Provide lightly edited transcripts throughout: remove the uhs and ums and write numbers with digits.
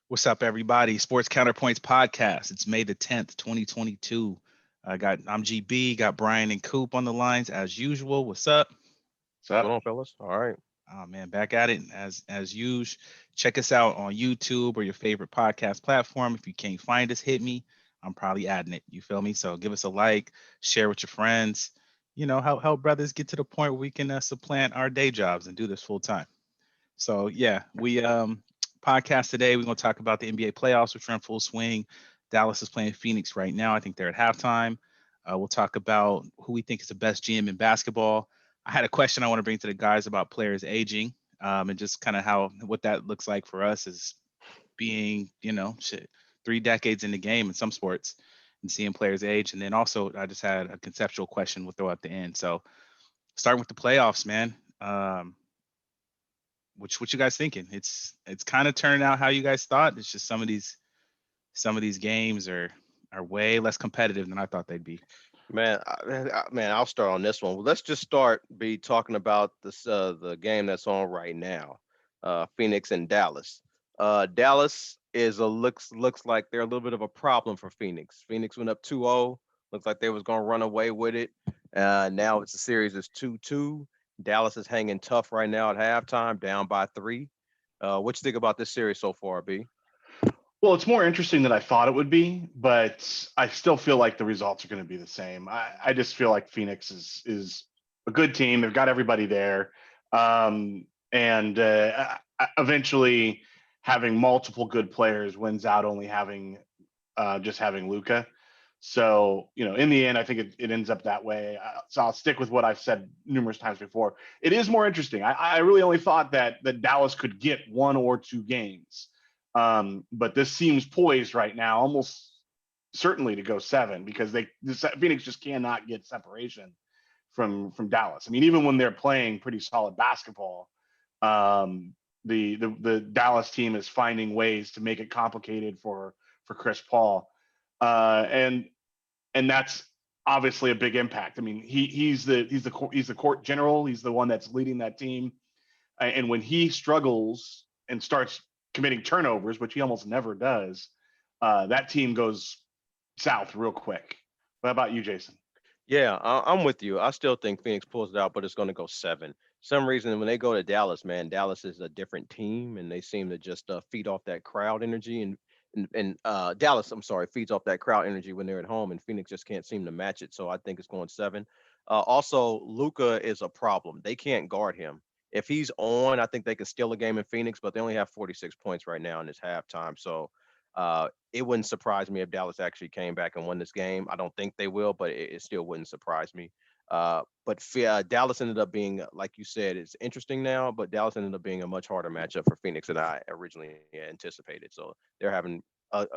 What's up, everybody? Sports Counterpoints podcast. It's May the 10th, 2022. I'm GB, got Brian and Coop on the lines as usual. What's up? What's What's going up? on, fellas? All right. Oh man, back at it as usual. Check us out on YouTube or your favorite podcast platform. If you can't find us, hit me. I'm probably adding it. You feel me? So give us a like, share with your friends. Help brothers get to the point where we can supplant our day jobs and do this full time. So yeah, we podcast today. We're gonna talk about the NBA playoffs, which are in full swing. Dallas is playing Phoenix right now. I think they're at halftime. We'll talk about who we think is the best GM in basketball. I had a question I want to bring to the guys about players aging, and just kind of how what that looks like for us as being, 3 decades in the game in some sports and seeing players age. And then also, I just had a conceptual question we'll throw at the end. So starting with the playoffs, man. What you guys thinking? It's kind of turning out how you guys thought. It's just some of these games are way less competitive than I thought they'd be. Man, I'll start on this one. Well, let's just start be talking about this the game that's on right now, Phoenix and Dallas. Dallas is a looks like they're a little bit of a problem for Phoenix. Phoenix went up 2-0. Looks like they was gonna run away with it. Now it's the series is 2-2. Dallas is hanging tough right now at halftime, down by three. What you think about this series so far, B? Well, it's more interesting than I thought it would be, but I still feel like the results are going to be the same. I just feel like Phoenix is a good team. They've got everybody there, and eventually having multiple good players wins out only having just having Luca. So in the end, I think it ends up that way. So I'll stick with what I've said numerous times before. It is more interesting. I really only thought that Dallas could get one or two games. But this seems poised right now, almost certainly to go seven because Phoenix just cannot get separation from Dallas. I mean, even when they're playing pretty solid basketball, the Dallas team is finding ways to make it complicated for Chris Paul, and that's obviously a big impact. I mean, he's the court general. He's the one that's leading that team, and when he struggles and starts committing turnovers, which he almost never does, that team goes south real quick. What about you, Jason? Yeah, I'm with you. I still think Phoenix pulls it out, but it's going to go seven. Some reason when they go to Dallas, man, Dallas is a different team, and they seem to just feed off that crowd energy. And Dallas, I'm sorry, feeds off that crowd energy when they're at home, and Phoenix just can't seem to match it. So I think it's going seven. Also, Luca is a problem. They can't guard him. If he's on, I think they can steal a game in Phoenix, but they only have 46 points right now in this halftime. So it wouldn't surprise me if Dallas actually came back and won this game. I don't think they will, but it still wouldn't surprise me. But Dallas ended up being, like you said, it's interesting now, but Dallas ended up being a much harder matchup for Phoenix than I originally anticipated. So they're having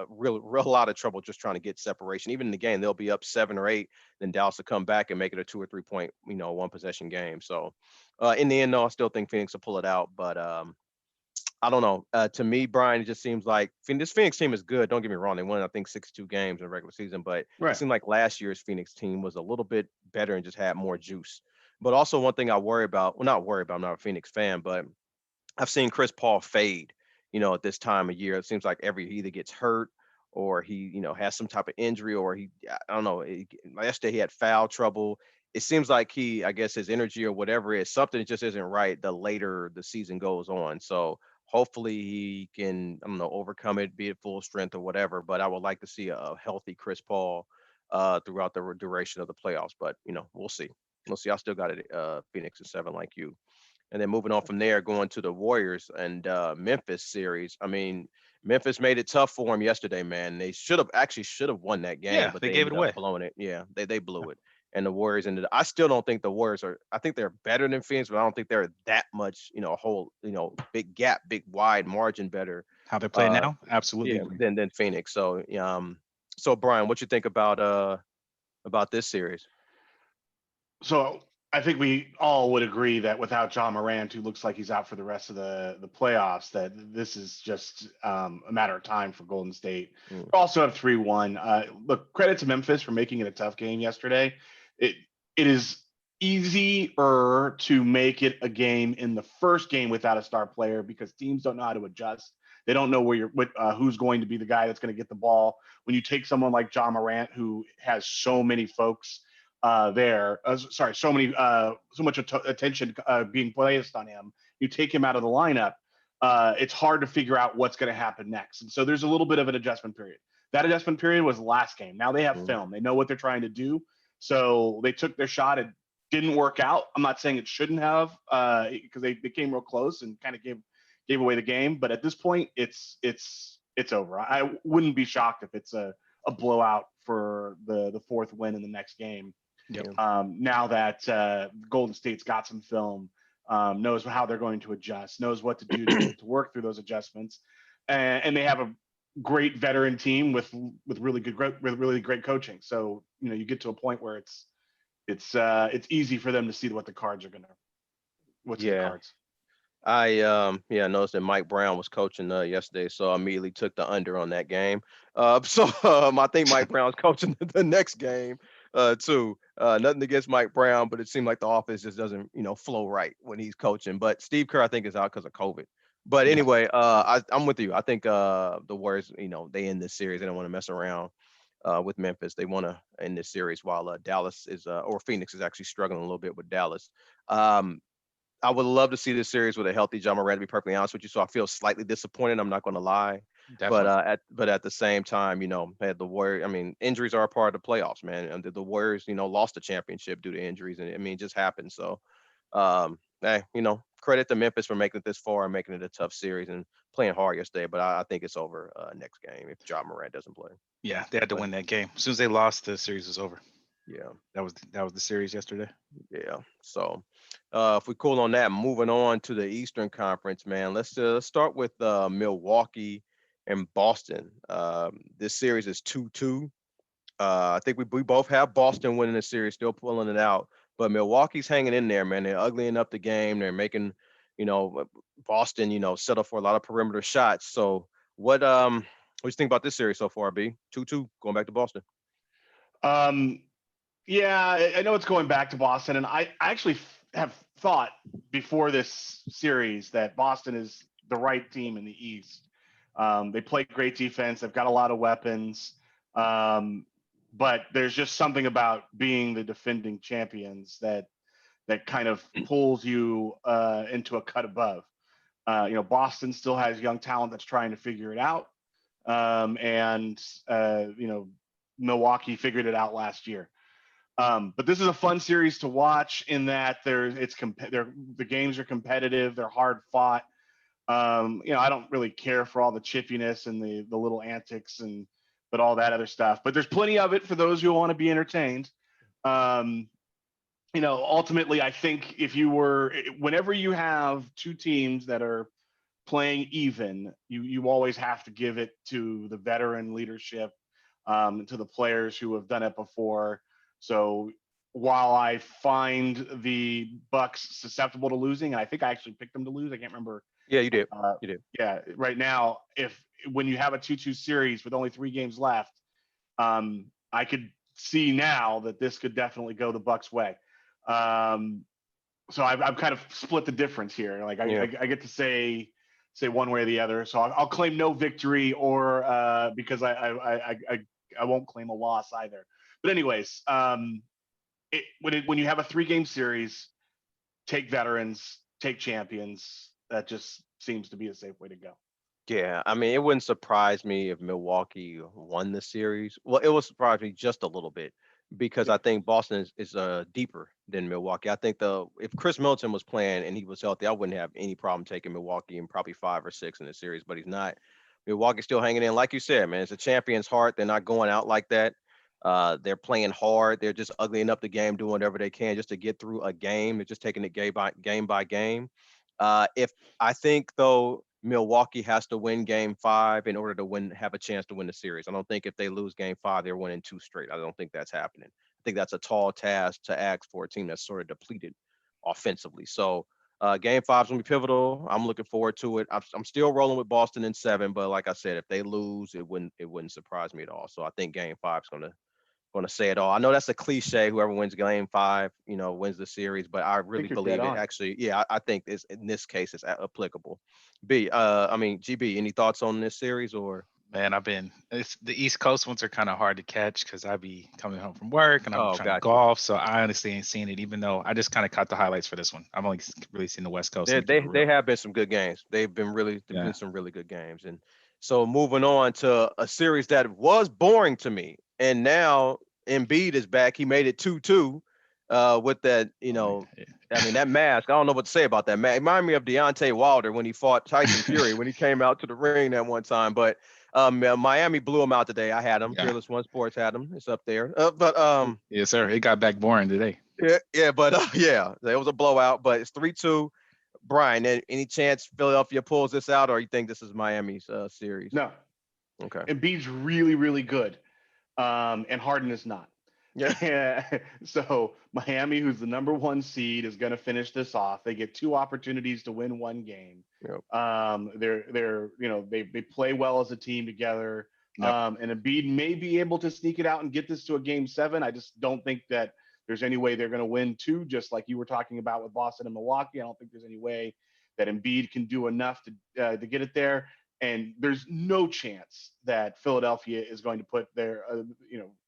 real lot of trouble just trying to get separation. Even in the game, they'll be up 7 or 8, then Dallas will come back and make it a 2 or 3 point, one possession game. So in the end, though, I still think Phoenix will pull it out, but I don't know. To me, Brian, it just seems like this Phoenix team is good. Don't get me wrong; they won, I think, 62 games in the regular season. But it Right. seemed like last year's Phoenix team was a little bit better and just had more juice. But also, one thing I worry about, well, not worry about, I'm not a Phoenix fan, but I've seen Chris Paul fade. At this time of year, it seems like he either gets hurt or he, has some type of injury, or I don't know. Yesterday he had foul trouble. It seems like I guess his energy or whatever is something just isn't right the later the season goes on. So hopefully he can, I don't know, overcome it, be at full strength or whatever. But I would like to see a healthy Chris Paul throughout the duration of the playoffs. But we'll see. We'll see. I still got it. Phoenix is seven like you. And then moving on from there, going to the Warriors and Memphis series. I mean, Memphis made it tough for them yesterday, man. They should have won that game, Yeah, but they they gave it ended up away. blowing it. Yeah, they blew it. And the Warriors ended. I still don't think the Warriors are. I think they're better than Phoenix, but I don't think they're that much. A whole big gap, big wide margin better. How they're playing Uh, now? Absolutely yeah, agree. than Phoenix. So so Brian, what you think about this series? So I think we all would agree that without John Morant, who looks like he's out for the rest of the playoffs, that this is just a matter of time for Golden State. Mm. We also have 3-1. Look, credit to Memphis for making it a tough game yesterday. It is easier to make it a game in the first game without a star player because teams don't know how to adjust. They don't know who's going to be the guy that's going to get the ball. When you take someone like John Morant, who has so many folks so much attention being placed on him, you take him out of the lineup. It's hard to figure out what's going to happen next, and so there's a little bit of an adjustment period. That adjustment period was last game. Now they have film. They know what they're trying to do. So they took their shot. It didn't work out. I'm not saying it shouldn't have, because they came real close and kind of gave away the game. But at this point, it's over. I wouldn't be shocked if it's a blowout for the fourth win in the next game. Yep. Now that Golden State's got some film, knows how they're going to adjust, knows what to do to work through those adjustments, and they have a great veteran team with really great coaching. So you get to a point where it's easy for them to see what the cards are what's in the cards. I noticed that Mike Brown was coaching yesterday, so I immediately took the under on that game. I think Mike Brown's coaching the next game too. Nothing against Mike Brown, but it seemed like the offense just doesn't flow right when he's coaching. But Steve Kerr, I think, is out because of COVID. But anyway, I'm with you. I think the Warriors, they end this series. They don't want to mess around with Memphis. They want to end this series while Dallas is or Phoenix is actually struggling a little bit with Dallas. I would love to see this series with a healthy John Morant, to be perfectly honest with you. So I feel slightly disappointed. I'm not going to lie. Definitely. But at the same time, had the Warriors. I mean, injuries are a part of the playoffs, man. And the Warriors, lost the championship due to injuries, and it just happened. So, hey, credit to Memphis for making it this far and making it a tough series and playing hard yesterday. But I think it's over next game if John Morant doesn't play. Yeah, they had to win that game. As soon as they lost, the series was over. Yeah, that was the series yesterday. Yeah. So, if we cool on that, moving on to the Eastern Conference, man. Let's start with Milwaukee and Boston. This series is 2-2. I think we both have Boston winning the series, still pulling it out. But Milwaukee's hanging in there, man. They're uglying up the game. They're making, Boston, settle for a lot of perimeter shots. So, what do you think about this series so far, B? 2-2, going back to Boston. Yeah, I know it's going back to Boston, and I actually have thought before this series that Boston is the right team in the East. They play great defense. They've got a lot of weapons, but there's just something about being the defending champions that kind of pulls you into a cut above. Boston still has young talent that's trying to figure it out, and Milwaukee figured it out last year. But this is a fun series to watch in that the games are competitive, they're hard fought. I don't really care for all the chippiness and the little antics but all that other stuff. But there's plenty of it for those who want to be entertained. Ultimately, I think whenever you have two teams that are playing even, you always have to give it to the veteran leadership, to the players who have done it before. So while I find the Bucks susceptible to losing, and I think I actually picked them to lose, I can't remember. Yeah, you did. You did. Yeah, right now, when you have a 2-2 series with only 3 games left, I could see now that this could definitely go the Bucks' way. So I've kind of split the difference here. Like I get to say one way or the other. So I'll claim no victory, or because I won't claim a loss either. But anyways, when you have a 3-game series, take veterans, take champions. That just seems to be a safe way to go. Yeah, I mean, it wouldn't surprise me if Milwaukee won the series. Well, it would surprise me just a little bit because I think Boston is deeper than Milwaukee. I think if Chris Middleton was playing and he was healthy, I wouldn't have any problem taking Milwaukee and probably 5 or 6 in the series, but he's not. Milwaukee's still hanging in. Like you said, man, it's a champion's heart. They're not going out like that. They're playing hard. They're just uglying up the game, doing whatever they can just to get through a game. They're just taking it game by game. If I think, though, Milwaukee has to win game 5 in order to have a chance to win the series. I don't think if they lose game 5, they're winning 2 straight. I don't think that's happening. I think that's a tall task to ask for a team that's sort of depleted offensively. So game 5 is going to be pivotal. I'm looking forward to it. I'm still rolling with Boston in 7, but like I said, if they lose, it wouldn't surprise me at all. So I think game 5 is going to going to say it all. I know that's a cliche. Whoever wins game 5, wins the series. But I really you're believe dead it. on. Actually, yeah, I think this in this case is applicable. GB, any thoughts on this series or? Man, it's the East Coast ones are kind of hard to catch because I be coming home from work and I'm Oh, trying to got you. golf. So I honestly ain't seen it, even though I just kind of caught the highlights for this one. I've only really seen the West Coast. They I'm gonna keep they it they real. have been some good games. There've Yeah. been some really good games. And so moving on to a series that was boring to me, and now Embiid is back. He made it 2-2 with that, Yeah. I mean, that mask. I don't know what to say about that mask. It reminded me of Deontay Wilder when he fought Tyson Fury when he came out to the ring that one time. But Miami blew him out today. I had him. Yeah. Fearless One Sports had him. It's up there. But Yes, sir. It got back boring today. yeah, but yeah, it was a blowout. But it's 3-2. Brian, any chance Philadelphia pulls this out, or you think this is Miami's series? No. Okay. Embiid's really, really good. And Harden is not. Yeah. So Miami, who's the number 1 seed, is going to finish this off. They get 2 opportunities to win 1 game. Yep. They play well as a team together. Yep. And Embiid may be able to sneak it out and get this to a game 7. I just don't think that there's any way they're going to win 2, just like you were talking about with Boston and Milwaukee. I don't think there's any way that Embiid can do enough to get it there. And there's no chance that Philadelphia is going to put their,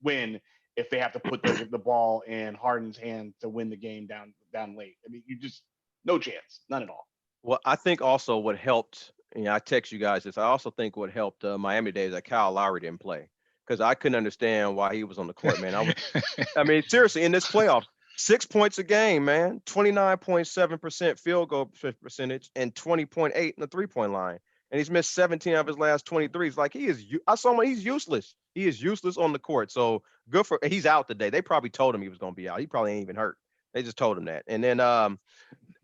win if they have to put the ball in Harden's hand to win the game down late. I mean, no chance, none at all. Well, I think also what helped, I text you guys this. I also think what helped Miami Day is that Kyle Lowry didn't play because I couldn't understand why he was on the court, man. I mean, seriously, in this playoffs, 6 points a game, man, 29.7% field goal percentage and 20.8 in the 3-point line. And he's missed 17 of his last 23. It's like I saw him, he's useless. He is useless on the court. So good he's out today. They probably told him he was going to be out. He probably ain't even hurt. They just told him that. And then,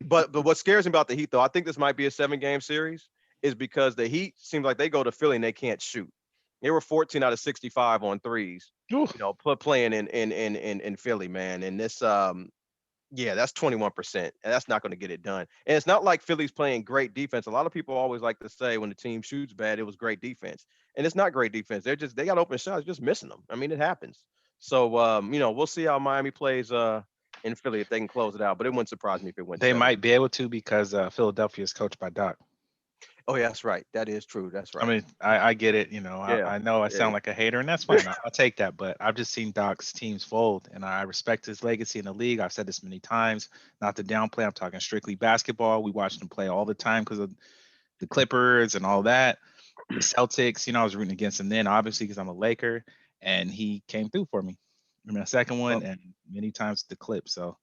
but what scares me about the Heat, though, I think this might be a 7-game series, is because the Heat seems like they go to Philly and they can't shoot. They were 14 out of 65 on threes, playing in Philly, man. And this, that's 21%, and that's not going to get it done. And it's not like Philly's playing great defense. A lot of people always like to say when the team shoots bad, it was great defense, and it's not great defense. They got open shots, just missing them. I mean, it happens. So, we'll see how Miami plays in Philly if they can close it out. But it wouldn't surprise me if it went. They 7. might be able to because Philadelphia is coached by Doc. Oh, yeah, that's right. That is true. That's right. I mean, I get it. I know I sound like a hater, and that's fine. I'll take that. But I've just seen Doc's teams fold, and I respect his legacy in the league. I've said this many times. Not to downplay. I'm talking strictly basketball. We watched him play all the time because of the Clippers and all that. The Celtics. I was rooting against him then, obviously, because I'm a Laker, and he came through for me. The second one, and many times the Clips. So.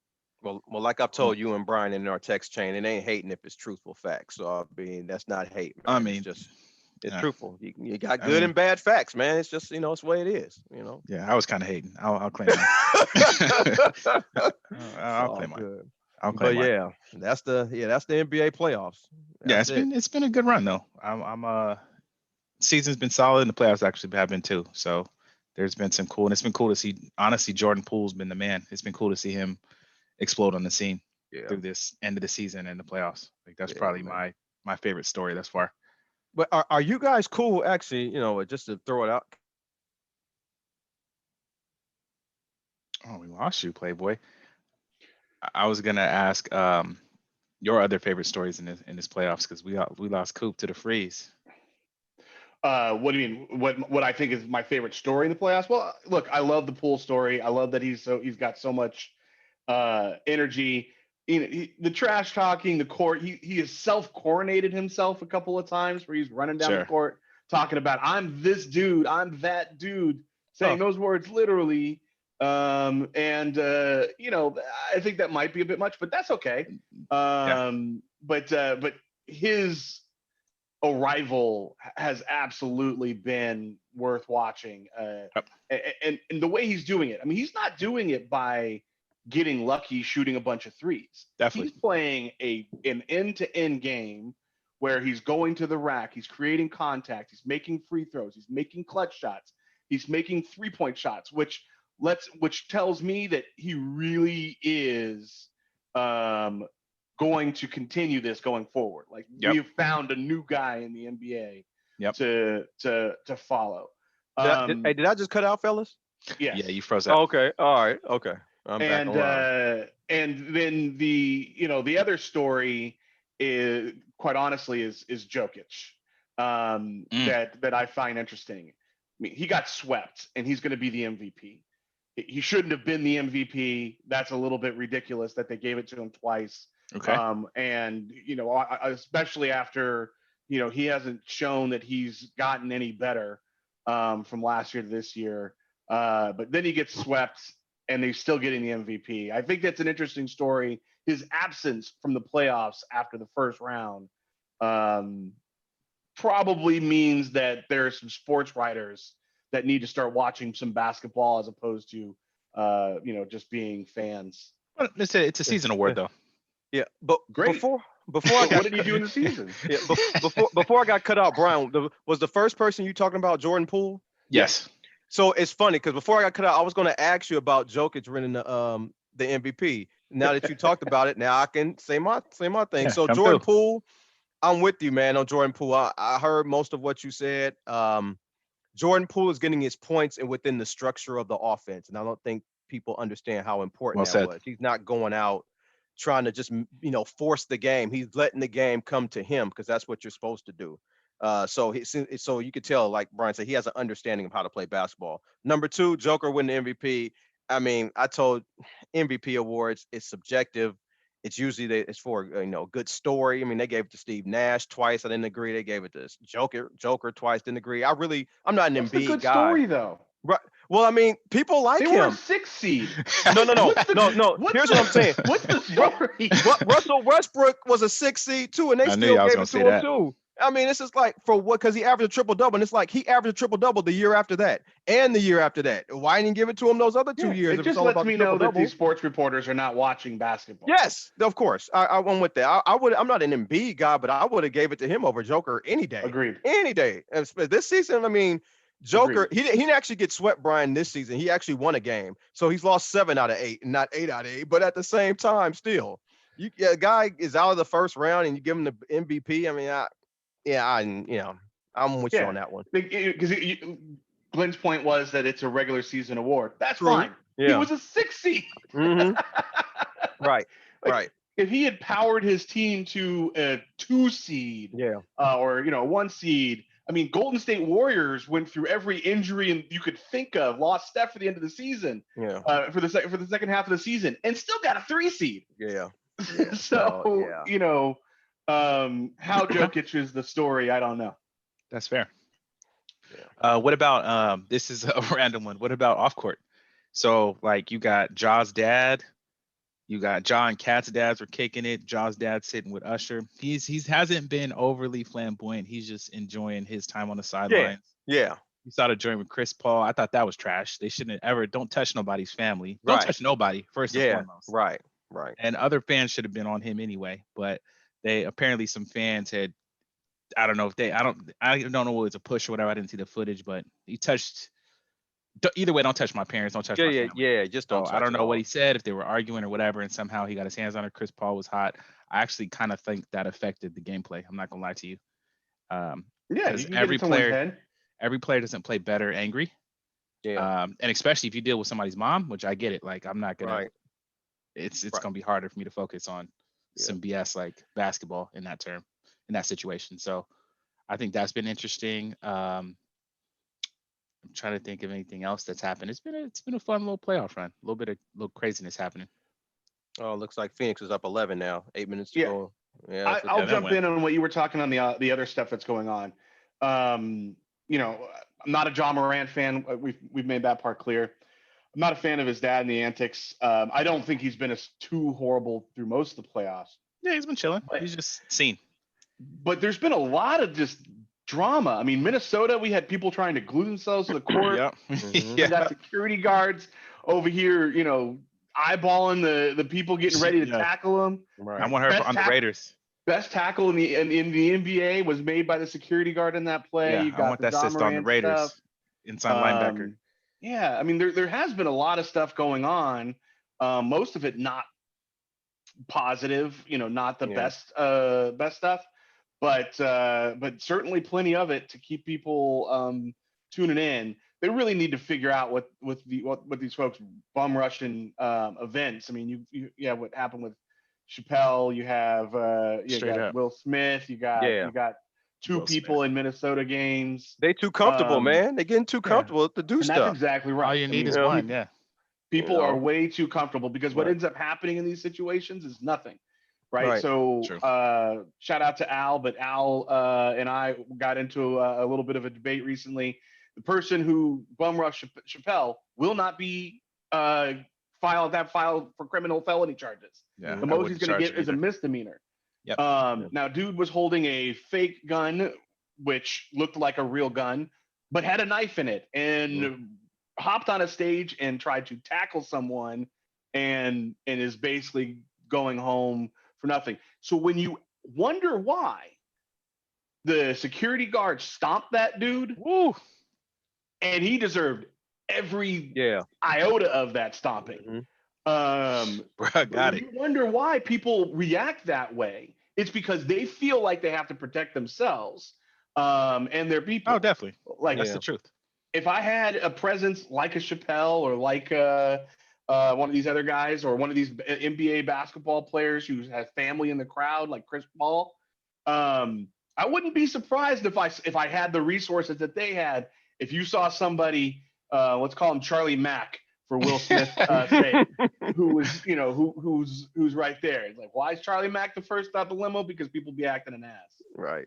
Well, like I've told you and Brian in our text chain, it ain't hating if it's truthful facts. So I mean, that's not hate, man. I mean, it's truthful. You got good and bad facts, man. It's just it's the way it is. Yeah, I was kind of hating. I'll claim that. I'll claim mine. But yeah, that's the NBA playoffs. It's been a good run though. Season's been solid, and the playoffs actually have been too. So there's been some cool, and it's been cool to see. Honestly, Jordan Poole's been the man. It's been cool to see him explode on the scene through this end of the season and the playoffs. Like that's probably my favorite story thus far. But are you guys cool? Actually, just to throw it out. Oh, we lost you, Playboy. I was gonna ask your other favorite stories in this playoffs because we lost Coop to the freeze. What do you mean? What I think is my favorite story in the playoffs? Well, look, I love the Poole story. I love that he's got so much energy. The trash talking, the court. He has self-coronated himself a couple of times where he's running down the court talking about I'm this dude, I'm that dude, saying those words literally. I think that might be a bit much, but that's okay. But his arrival has absolutely been worth watching. And the way he's doing it, I mean, he's not doing it by getting lucky shooting a bunch of threes. Definitely. He's playing an end-to-end game where he's going to the rack, he's creating contact, he's making free throws, he's making clutch shots, he's making 3-point shots, which tells me that he really is going to continue this going forward. Like we have found a new guy in the NBA to follow. Did I just cut out, fellas? Yes. Yeah, you froze up. Okay. All right. Okay. I'm back online. And then the other story is, quite honestly, is Jokic, Mm, that I find interesting. I mean, he got swept, and he's going to be the MVP. He shouldn't have been the MVP. That's a little bit ridiculous that they gave it to him twice. okay. And especially after he hasn't shown that he's gotten any better from last year to this year. But then he gets swept, and they're still getting the MVP. I think that's an interesting story. His absence from the playoffs after the first round probably means that there are some sports writers that need to start watching some basketball as opposed to just being fans. Well, it's a season award though. Yeah, but Great. before I What got did he do in the season? yeah, before I got cut out, Brian, was the first person you talking about Jordan Poole? Yes. So it's funny because before I got cut out, I was going to ask you about Jokic winning the MVP. Now that you talked about it, now I can say my thing. Yeah, So come Jordan through. Poole, I'm with you, man, on Jordan Poole. I heard most of what you said. Jordan Poole is getting his points and within the structure of the offense, and I don't think people understand how important Well that said. was. He's not going out trying to just force the game. He's letting the game come to him because that's what you're supposed to do. So you could tell, like Brian said, he has an understanding of how to play basketball. Number two, Joker winning the MVP. I mean, I told MVP awards, it's subjective. It's usually it's for a good story. I mean, they gave it to Steve Nash twice. I didn't agree. They gave it to Joker twice. Didn't agree. I'm not an What's the Embiid good guy. story, though? Right. Well, I mean, people like They were a him. 6 seed. No. What's Here's what I'm saying. What's the story? Russell Westbrook was a 6 seed too, and they I knew still y'all was gave gonna it to say him that. too. I mean, it's just like for what? Because he averaged a triple double, and it's like he averaged a triple double the year after that and the year after that. Why didn't you give it to him those other 2 years? It If just it's all lets about me the triple know that double. these sports reporters are not watching basketball. Yes, of course. I'm with that. I would. I'm not an Embiid guy, but I would have gave it to him over Joker any day. Agreed. Any day. This season, I mean, Joker. He didn't actually get swept, Brian, this season. He actually won a game, so he's lost 7 out of 8, and not 8 out of 8. But at the same time, still, a guy is out of the first round, and you give him the MVP. I mean, I'm with you on that one. Because Glenn's point was that it's a regular season award. That's True. fine. Yeah. He was a 6 seed. Mm-hmm. Right. Like, right. If he had powered his team to a 2 seed, Yeah. or a 1 seed, I mean, Golden State Warriors went through every injury and you could think of, lost Steph at the end of the season, Yeah. For the second half of the season, and still got a 3 seed. Yeah. So yeah. How Jokic is the story, I don't know. That's fair. Yeah. What about this is a random one. What about off court? So like you got Ja's dad, you got Ja and Cat's dads were kicking it. Ja's dad sitting with Usher. He's hasn't been overly flamboyant. He's just enjoying his time on the sidelines. Yeah. You saw the joint with Chris Paul. I thought that was trash. They shouldn't ever. Don't touch nobody's family. Don't touch nobody first and foremost. Right. And other fans should have been on him anyway. But they apparently some fans had. I don't know if they. I don't know what it was a push or whatever. I didn't see the footage, but he touched. Either way, don't touch my parents. Don't touch my family. Yeah. Just don't. So I don't know what he said, if they were arguing or whatever, and somehow he got his hands on her. Chris Paul was hot. I actually kind of think that affected the gameplay. I'm not gonna lie to you. Yeah, every player doesn't play better angry. Yeah. And especially if you deal with somebody's mom, which I get it. Like I'm not gonna. Right. It's gonna be harder for me to focus on some BS like basketball in that situation. So I think that's been interesting. I'm trying to think of anything else that's happened. It's been a fun little playoff run. A little craziness happening. Oh, looks like Phoenix is up 11 now. 8 minutes to go. Yeah. I'll jump in on what you were talking on the other stuff that's going on. I'm not a John Morant fan. We've made that part clear. I'm not a fan of his dad and the antics. I don't think he's been too horrible through most of the playoffs. Yeah, he's been chilling. He's just seen. But there's been a lot of just drama. I mean, Minnesota, we had people trying to glue themselves to the court. Yep. We got security guards over here, eyeballing the people getting ready to tackle them. Right. I want her on the Raiders. Best tackle in the NBA was made by the security guard in that play. Yeah, you got I want that assist on the Raiders. Stuff. Inside linebacker. Yeah, I mean, there has been a lot of stuff going on. Most of it not positive, not the best stuff, but certainly plenty of it to keep people tuning in, they really need to figure out what these folks bum rushing events. I mean, you have what happened with Chappelle. You have you Straight got up. Will Smith. You got two Will people in Minnesota games. They too comfortable, man. They're getting too comfortable to do and stuff. that's exactly right. All you need is people, one. Yeah. People are way too comfortable because what ends up happening in these situations is nothing. Right. So shout out to Al, but Al and I got into a little bit of a debate recently. The person who bum rushed Chappelle will not be filed for criminal felony charges. Yeah. The most he's going to get is a misdemeanor. Yep. Now, dude was holding a fake gun, which looked like a real gun, but had a knife in it, and hopped on a stage and tried to tackle someone, and is basically going home for nothing. So when you wonder why the security guard stomped that dude, and he deserved every iota of that stomping. Got it. You wonder why people react that way. It's because they feel like they have to protect themselves and their people. Oh, definitely. Like that's the truth. If I had a presence like a Chappelle or like one of these other guys or one of these NBA basketball players who has family in the crowd, like Chris Paul, I wouldn't be surprised if I had the resources that they had. If you saw somebody, let's call him Charlie Mack for Will Smith's sake, who was, who's right there. It's like, why is Charlie Mack the first out the limo? Because people be acting an ass. Right.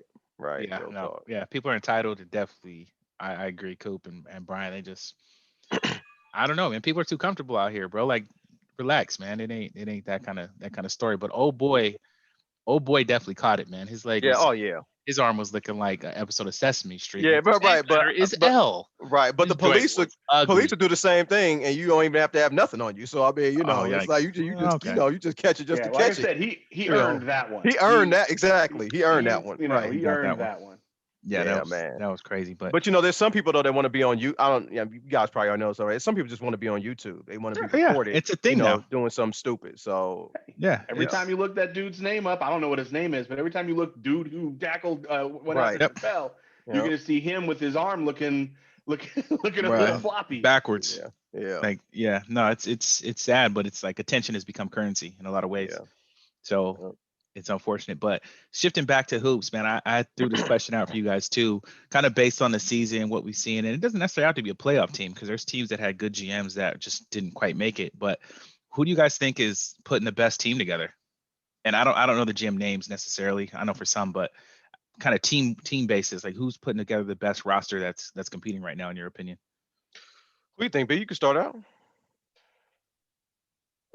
Yeah, people are entitled to definitely. I agree, Coop and Brian. They just, I don't know, man. People are too comfortable out here, bro. Like, relax, man. It ain't that kind of story. But oh boy, definitely caught it, man. His leg. His arm was looking like an episode of Sesame Street. Yeah, but is L. Right, but the police would do the same thing, and you don't even have to have nothing on you. So I mean, it's like you just catch it just to catch it. Like I said, he earned that one. He earned that exactly. He earned that one. Right, he earned that one. Yeah, that was crazy. But there's some people though that want to be on you. You guys probably already know this already. Some people just want to be on YouTube. They want to be recorded. It's a thing now. Doing something stupid. So every time you look that dude's name up, I don't know what his name is, but every time you look dude who tackled fell, you're gonna see him with his arm looking a little floppy. Backwards. Yeah. No, it's sad, but it's like attention has become currency in a lot of ways. Yeah. So it's unfortunate, but shifting back to hoops, man, I threw this question out for you guys too, kind of based on the season, what we've seen, and it doesn't necessarily have to be a playoff team because there's teams that had good GMs that just didn't quite make it. But who do you guys think is putting the best team together? And I don't know the GM names necessarily. I know for some, but kind of team basis, like who's putting together the best roster that's competing right now in your opinion? Who do you think, B? You can start out.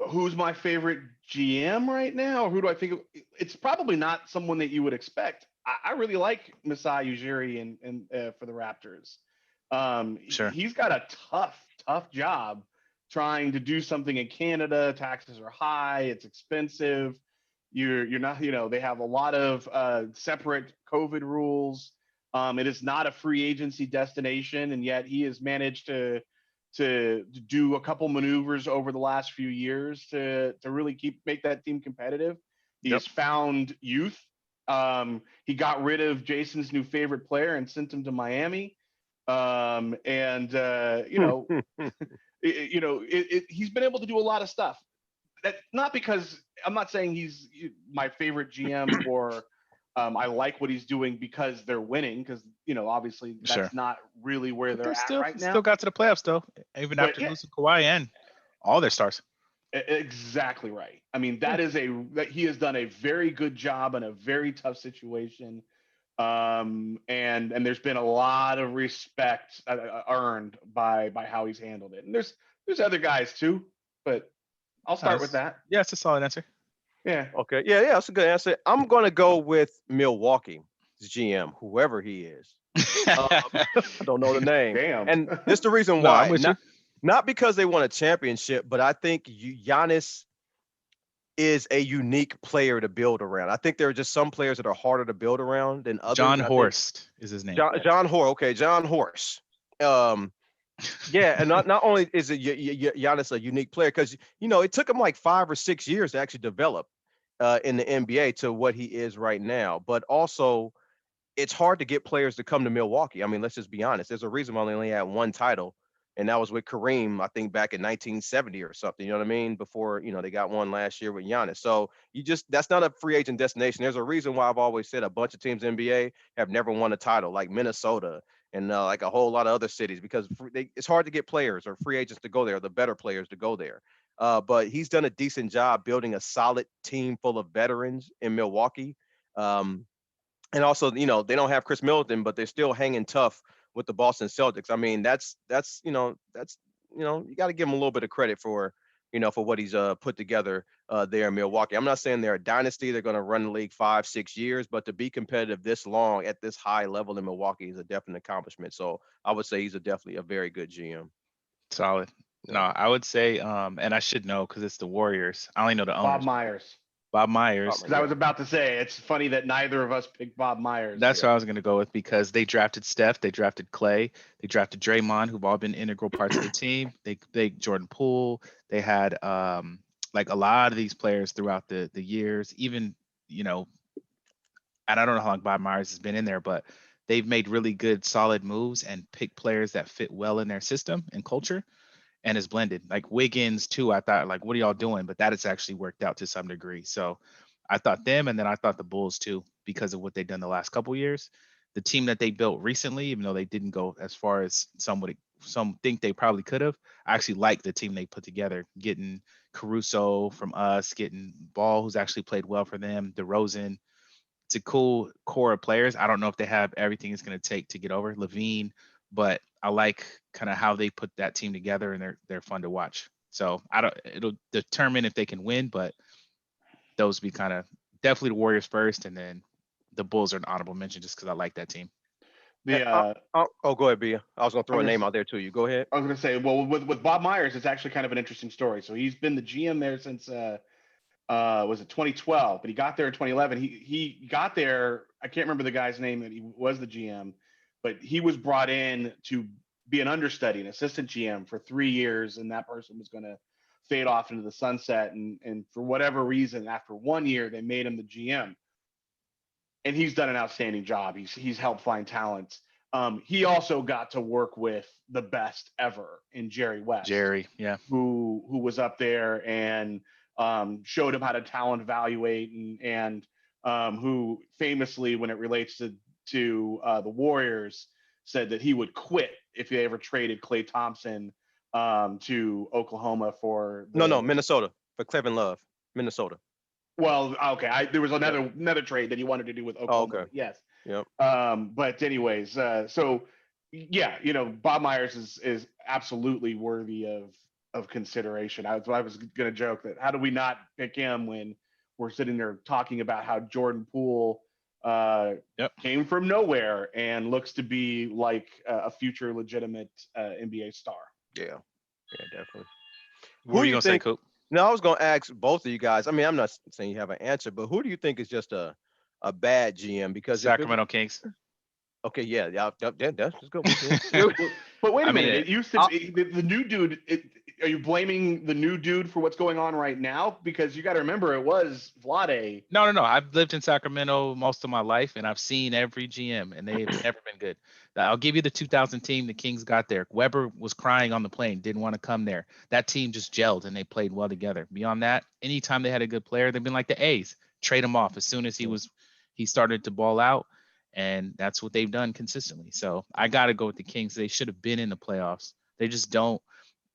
Who's my favorite GM right now? Or who do I think it's probably not someone that you would expect. I really like Masai Ujiri and for the Raptors. Sure. He's got a tough job trying to do something in Canada. Taxes are high. It's expensive. You're not, they have a lot of separate COVID rules. It is not a free agency destination, and yet he has managed to do a couple maneuvers over the last few years to really make that team competitive. He has found youth. He got rid of Jason's new favorite player and sent him to Miami. He's been able to do a lot of stuff. That's not because I'm not saying he's my favorite GM or I like what he's doing because they're winning, because obviously that's not really where they're at right now. Still got to the playoffs though, even after losing Kawhi and all their stars. Exactly right. I mean, that he has done a very good job in a very tough situation, and there's been a lot of respect earned by how he's handled it. And there's other guys too, but I'll start with that. Yeah, it's a solid answer. Yeah. Okay. Yeah, that's a good answer. I'm gonna go with Milwaukee GM, whoever he is. I don't know the name. Damn. And this is the reason why. Not because they won a championship, but I think Giannis is a unique player to build around. I think there are just some players that are harder to build around than others. John Horst is his name. John Horst. Okay, John Horst. Yeah, and not only is it Giannis a unique player, because it took him like 5 or 6 years to actually develop in the NBA to what he is right now, but also it's hard to get players to come to Milwaukee. I mean, let's just be honest. There's a reason why they only had one title, and that was with Kareem, I think back in 1970 or something. You know what I mean? Before, they got one last year with Giannis. So that's not a free agent destination. There's a reason why I've always said a bunch of teams in the NBA have never won a title, like Minnesota and like a whole lot of other cities, because it's hard to get players or free agents to go there, the better players to go there. But he's done a decent job building a solid team full of veterans in Milwaukee. And also, they don't have Chris Middleton, but they're still hanging tough with the Boston Celtics. I mean, that's you got to give him a little bit of credit for for what he's put together there in Milwaukee. I'm not saying they're a dynasty; they're going to run the league 5-6 years, but to be competitive this long at this high level in Milwaukee is a definite accomplishment. So I would say he's definitely a very good GM. Solid. Yeah. No, I would say, and I should know because it's the Warriors. I only know the Bob owners. Myers. Bob Myers. Because I was about to say, it's funny that neither of us picked Bob Myers. That's what I was going to go with, because they drafted Steph, they drafted Clay, they drafted Draymond, who've all been integral parts of the team. They Jordan Poole. They had like a lot of these players throughout the years. Even and I don't know how long Bob Myers has been in there, but they've made really good, solid moves and picked players that fit well in their system and culture, and is blended. Like Wiggins too. I thought, like, what are y'all doing? But that has actually worked out to some degree. So I thought them, and then I thought the Bulls too, because of what they've done the last couple of years. The team that they built recently, even though they didn't go as far as some think they probably could have, I actually like the team they put together. Getting Caruso from us, getting Ball, who's actually played well for them, DeRozan. It's a cool core of players. I don't know if they have everything it's going to take to get over Levine, but I like kind of how they put that team together, and they're fun to watch. So it'll determine if they can win, but those be kind of definitely the Warriors first, and then the Bulls are an honorable mention just because I like that team. Go ahead, B. I was gonna throw a name out there to you. Go ahead. I was gonna say, well, with Bob Myers, it's actually kind of an interesting story. So he's been the GM there since was it 2012, but he got there in 2011. He got there. I can't remember the guy's name that he was the GM, but he was brought in to be an understudy, an assistant GM for 3 years, and that person was going to fade off into the sunset. And for whatever reason, after 1 year, they made him the GM, and he's done an outstanding job. He's helped find talent. He also got to work with the best ever in Jerry West. Jerry, yeah, who was up there and showed him how to talent evaluate, and who famously, when it relates to the Warriors, said that he would quit if they ever traded Klay Thompson to Oklahoma for Minnesota for Kevin Love, Minnesota. Well, okay, there was another trade that he wanted to do with Oklahoma. Oh, okay. Yes. Yep. But anyways, so yeah, Bob Myers is absolutely worthy of consideration. I was going to joke that how do we not pick him when we're sitting there talking about how Jordan Poole came from nowhere and looks to be like a future legitimate NBA star. Yeah, definitely. Who are you going to say, Coop? No, I was going to ask both of you guys. I mean, I'm not saying you have an answer, but who do you think is just a bad GM? Because Sacramento Kings. Okay, yeah, that's good. But wait a minute, it used to be the new dude. Are you blaming the new dude for what's going on right now? Because you got to remember, it was Vlade. No. I've lived in Sacramento most of my life, and I've seen every GM, and they've never been good. I'll give you the 2000 team the Kings got there. Weber was crying on the plane, didn't want to come there. That team just gelled, and they played well together. Beyond that, anytime they had a good player, they've been like the A's. Trade him off as soon as he started to ball out, and that's what they've done consistently. So I got to go with the Kings. They should have been in the playoffs. They just don't.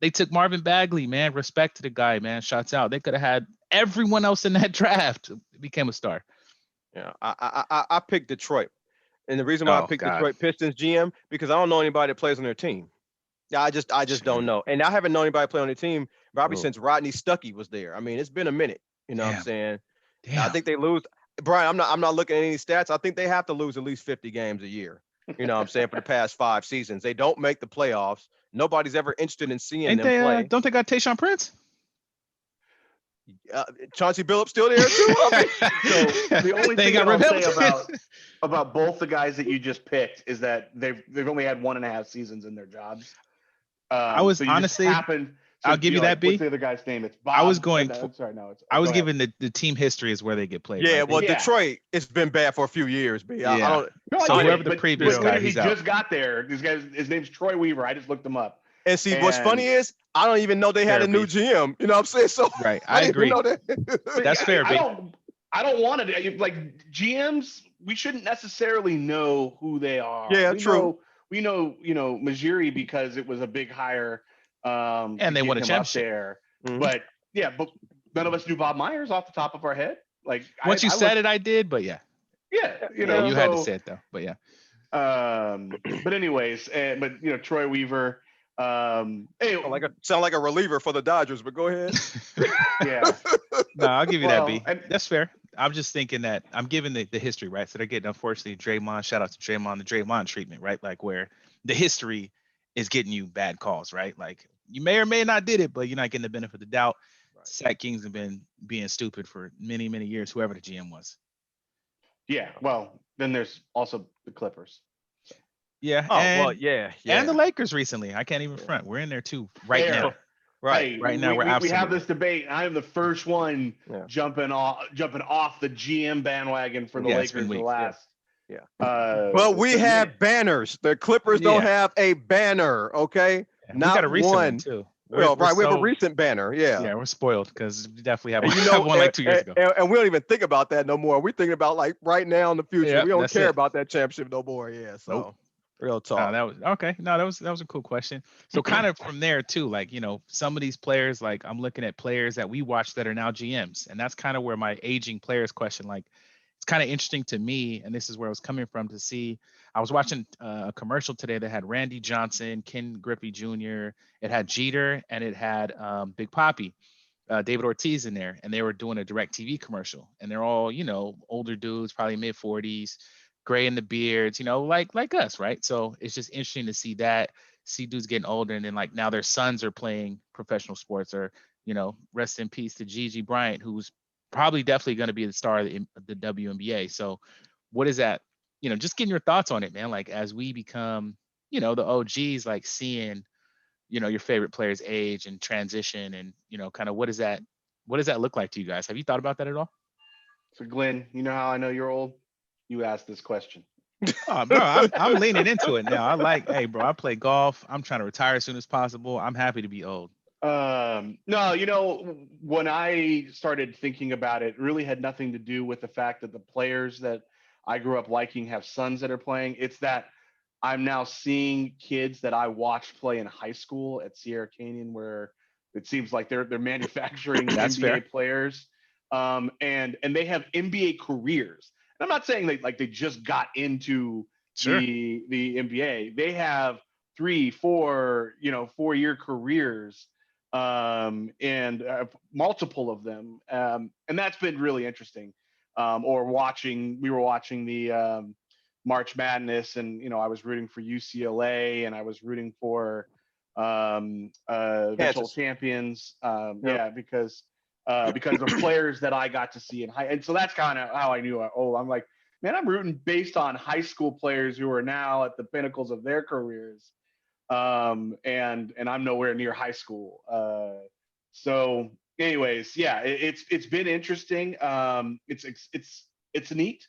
They took Marvin Bagley, man. Respect to the guy, man. Shots out. They could have had everyone else in that draft. Became a star. Yeah, I picked Detroit, and the reason why I picked Detroit Pistons GM because I don't know anybody that plays on their team. Yeah, I just don't know, and I haven't known anybody play on their team probably since Rodney Stuckey was there. I mean, it's been a minute. You know what I'm saying? Damn. I think they lose. Brian, I'm not looking at any stats. I think they have to lose at least 50 games a year. You know what I'm saying? For the past 5 seasons. They don't make the playoffs. Nobody's ever interested in seeing them play. Don't they got Tayshaun Prince? Chauncey Billups still there too? So the only thing I'll say about both the guys that you just picked is that they've only had 1.5 seasons in their jobs. I was honestly I'll give you that, What's B. the other guy's name? It's Bob. I was going. I'm sorry, no. I was go ahead. given the team history is where they get played. Yeah, right? well, Yeah. Detroit, it's been bad for a few years, B. I Yeah. don't. No, I So get whoever it, the but previous when guy, he he's out. just got there, this guy, his name's Troy Weaver. I just looked him up. And see, what's funny is I don't even know they had a new Fair, GM. You know what I'm saying? So Right. I I didn't even agree. know that. But That's fair, I B. don't want to like GMs. We shouldn't necessarily know who they are. Yeah, true. We know Majiri because it was a big hire. And to they get won a him up championship. there. Mhm. But none of us knew Bob Myers off the top of our head. Like Once you said it, I did. But yeah, yeah, you had to say it though. But yeah. But anyways, but Troy Weaver. Hey, Sound like a reliever for the Dodgers, but go ahead. yeah. No, I'll give you that, B. and- That's fair. I'm just thinking that I'm giving the history, right? So they're getting, unfortunately, Draymond. Shout out to Draymond, the Draymond treatment, right? Like where the history is getting you bad calls, right? Like you may or may not did it, but you're not getting the benefit of the doubt. Right. Sack Kings have been being stupid for many, many years. Whoever the GM was. Yeah. Well, then there's also the Clippers. Yeah. Oh, and, well, yeah. and the Lakers recently. I can't even front. We're in there too right Fair. now. Right. Hey, Right now, we have absolutely. this debate. I am the first one Yeah. jumping off the GM bandwagon for the Yeah, it's been Lakers the weeks, last. Yeah. But we have banners. The Clippers don't Yeah. have a banner, okay? We Not got a recent one one. too. Well, right, we have a so- recent banner, yeah. Yeah, we're spoiled because we definitely have And one, you know, one like 2 years ago. And we don't even think about that no more. We're thinking about like right now in the future. Yep, We don't that's care it. about that championship no more. Yeah, so Nope. real talk. That was okay. No, that was a cool question. So kind of from there too, like some of these players, like I'm looking at players that we watch that are now GMs, and that's kind of where my aging players question, like it's kind of interesting to me, and this is where I was coming from to see. I was watching a commercial today that had Randy Johnson, Ken Griffey Jr., it had Jeter, and it had Big Papi, David Ortiz in there, and they were doing a direct TV commercial, and they're all older dudes, probably mid 40s, gray in the beards, like us, right? So it's just interesting to see dudes getting older, and then like now their sons are playing professional sports, or rest in peace to Gigi Bryant, who's probably definitely going to be the star of the WNBA. So what is that? Just getting your thoughts on it, man. Like as we become, the OGs, like seeing, your favorite players age and transition, and kind of what does that look like to you guys? Have you thought about that at all? So Glenn, you know how I know you're old? You asked this question. Oh, bro, I'm leaning into it now. Hey, bro, I play golf. I'm trying to retire as soon as possible. I'm happy to be old. No, when I started thinking about it, really had nothing to do with the fact that the players that I grew up liking have sons that are playing. It's that I'm now seeing kids that I watched play in high school at Sierra Canyon, where it seems like they're manufacturing That's NBA fair. players, and they have NBA careers. And I'm not saying they just got into Sure. the NBA. They have 3, 4, 4-year careers, and multiple of them, and that's been really interesting. We were watching the March Madness, and I was rooting for UCLA, and I was rooting for eventual champions. Yeah, because of players that I got to see in high, and so that's kind of how I knew. I'm like, man, I'm rooting based on high school players who are now at the pinnacles of their careers, and I'm nowhere near high school. So, anyways, yeah, it's been interesting. It's neat.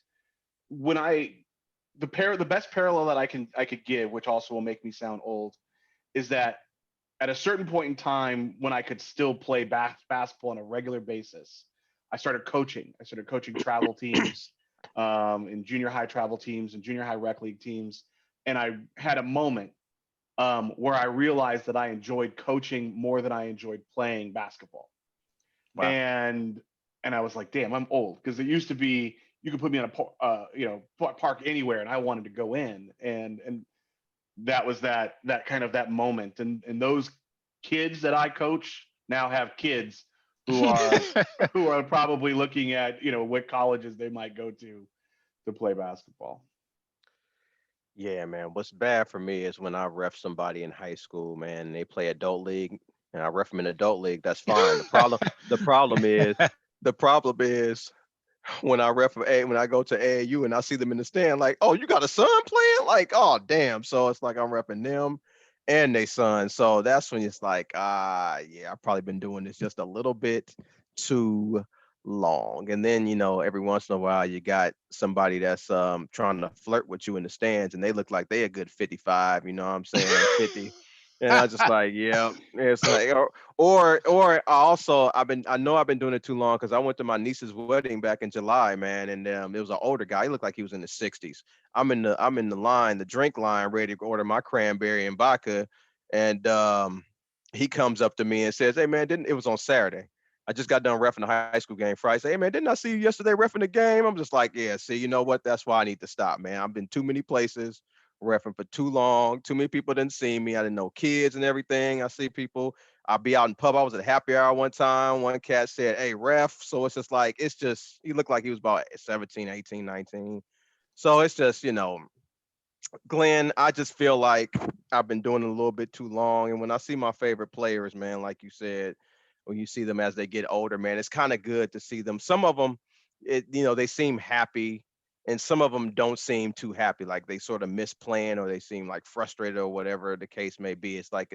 The best parallel that I could give, which also will make me sound old, is that at a certain point in time when I could still play basketball on a regular basis, I started coaching. I started coaching travel teams, in junior high travel teams and junior high rec league teams, and I had a moment where I realized that I enjoyed coaching more than I enjoyed playing basketball. Wow. And I was like, damn, I'm old, because it used to be you could put me on a park anywhere, and I wanted to go in, and that was that kind of that moment. And those kids that I coach now have kids who are probably looking at what colleges they might go to play basketball. Yeah, man. What's bad for me is when I ref somebody in high school, man, and they play adult league, and I ref them in adult league. That's fine. The problem is when I when I go to AAU and I see them in the stand, like, oh, you got a son playing? Like, oh, damn. So it's like I'm repping them. and they son. So that's when it's like, yeah, I've probably been doing this just a little bit too long. And then, every once in a while you got somebody that's trying to flirt with you in the stands and they look like they a good 55, you know what I'm saying? 50. And I was just like, yeah, it's like, or I know I've been doing it too long because I went to my niece's wedding back in July, man, and it was an older guy. He looked like he was in his 60s. I'm in the line, the drink line, ready to order my cranberry and vodka, and he comes up to me and says, "Hey man, didn't it was on Saturday? I just got done reffing the high school game Friday. Say, hey man, didn't I see you yesterday reffing the game?" I'm just like, yeah, see, you know what? That's why I need to stop, man. I've been too many places reffing for too long. Too many people didn't see me. I didn't know kids and everything. I see people. I'll be out in pub. I was at a happy hour one time. One cat said, "Hey, ref." So it's just like, he looked like he was about 17, 18, 19. So it's just, Glenn, I just feel like I've been doing it a little bit too long. And when I see my favorite players, man, like you said, when you see them as they get older, man, it's kind of good to see them. Some of them, they seem happy, and some of them don't seem too happy. Like they sort of miss playing, or they seem like frustrated, or whatever the case may be. It's like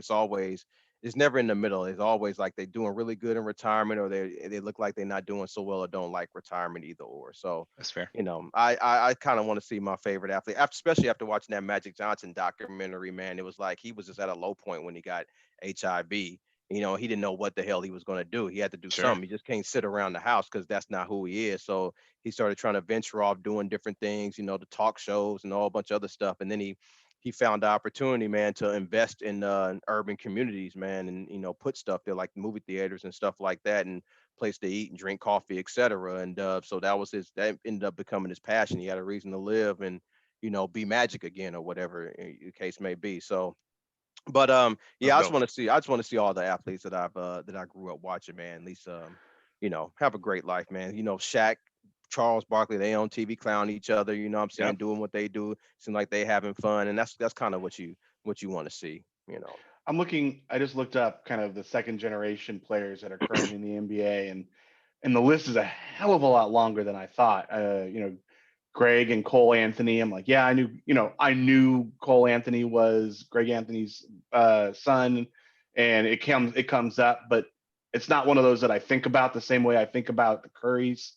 it's never in the middle. It's always like they're doing really good in retirement, or they look like they're not doing so well, or don't like retirement, either or. So That's fair. I kind of want to see my favorite athlete, especially after watching that Magic Johnson documentary, man. It was like he was just at a low point when he got HIV. He didn't know what the hell he was going to do. He had to do Sure. something. He just can't sit around the house because that's not who he is. So he started trying to venture off doing different things, the talk shows and all a bunch of other stuff. And then he found the opportunity, man, to invest in urban communities, man, and put stuff there like movie theaters and stuff like that, and place to eat and drink coffee, etc. And so that ended up becoming his passion. He had a reason to live and be magic again, or whatever the case may be. So, but That's yeah, I dope. just want to see all the athletes that I grew up watching, man. At least have a great life, man. Shaq, Charles Barkley, they on TV clowning each other, what I'm saying, Yep. doing what they do, seem like they having fun, and that's kind of what you want to see. I just looked up kind of the second generation players that are currently in the NBA, and the list is a hell of a lot longer than I thought. Greg and Cole Anthony. I'm like, yeah, I knew Cole Anthony was Greg Anthony's son, and it comes up, but it's not one of those that I think about the same way I think about the Currys,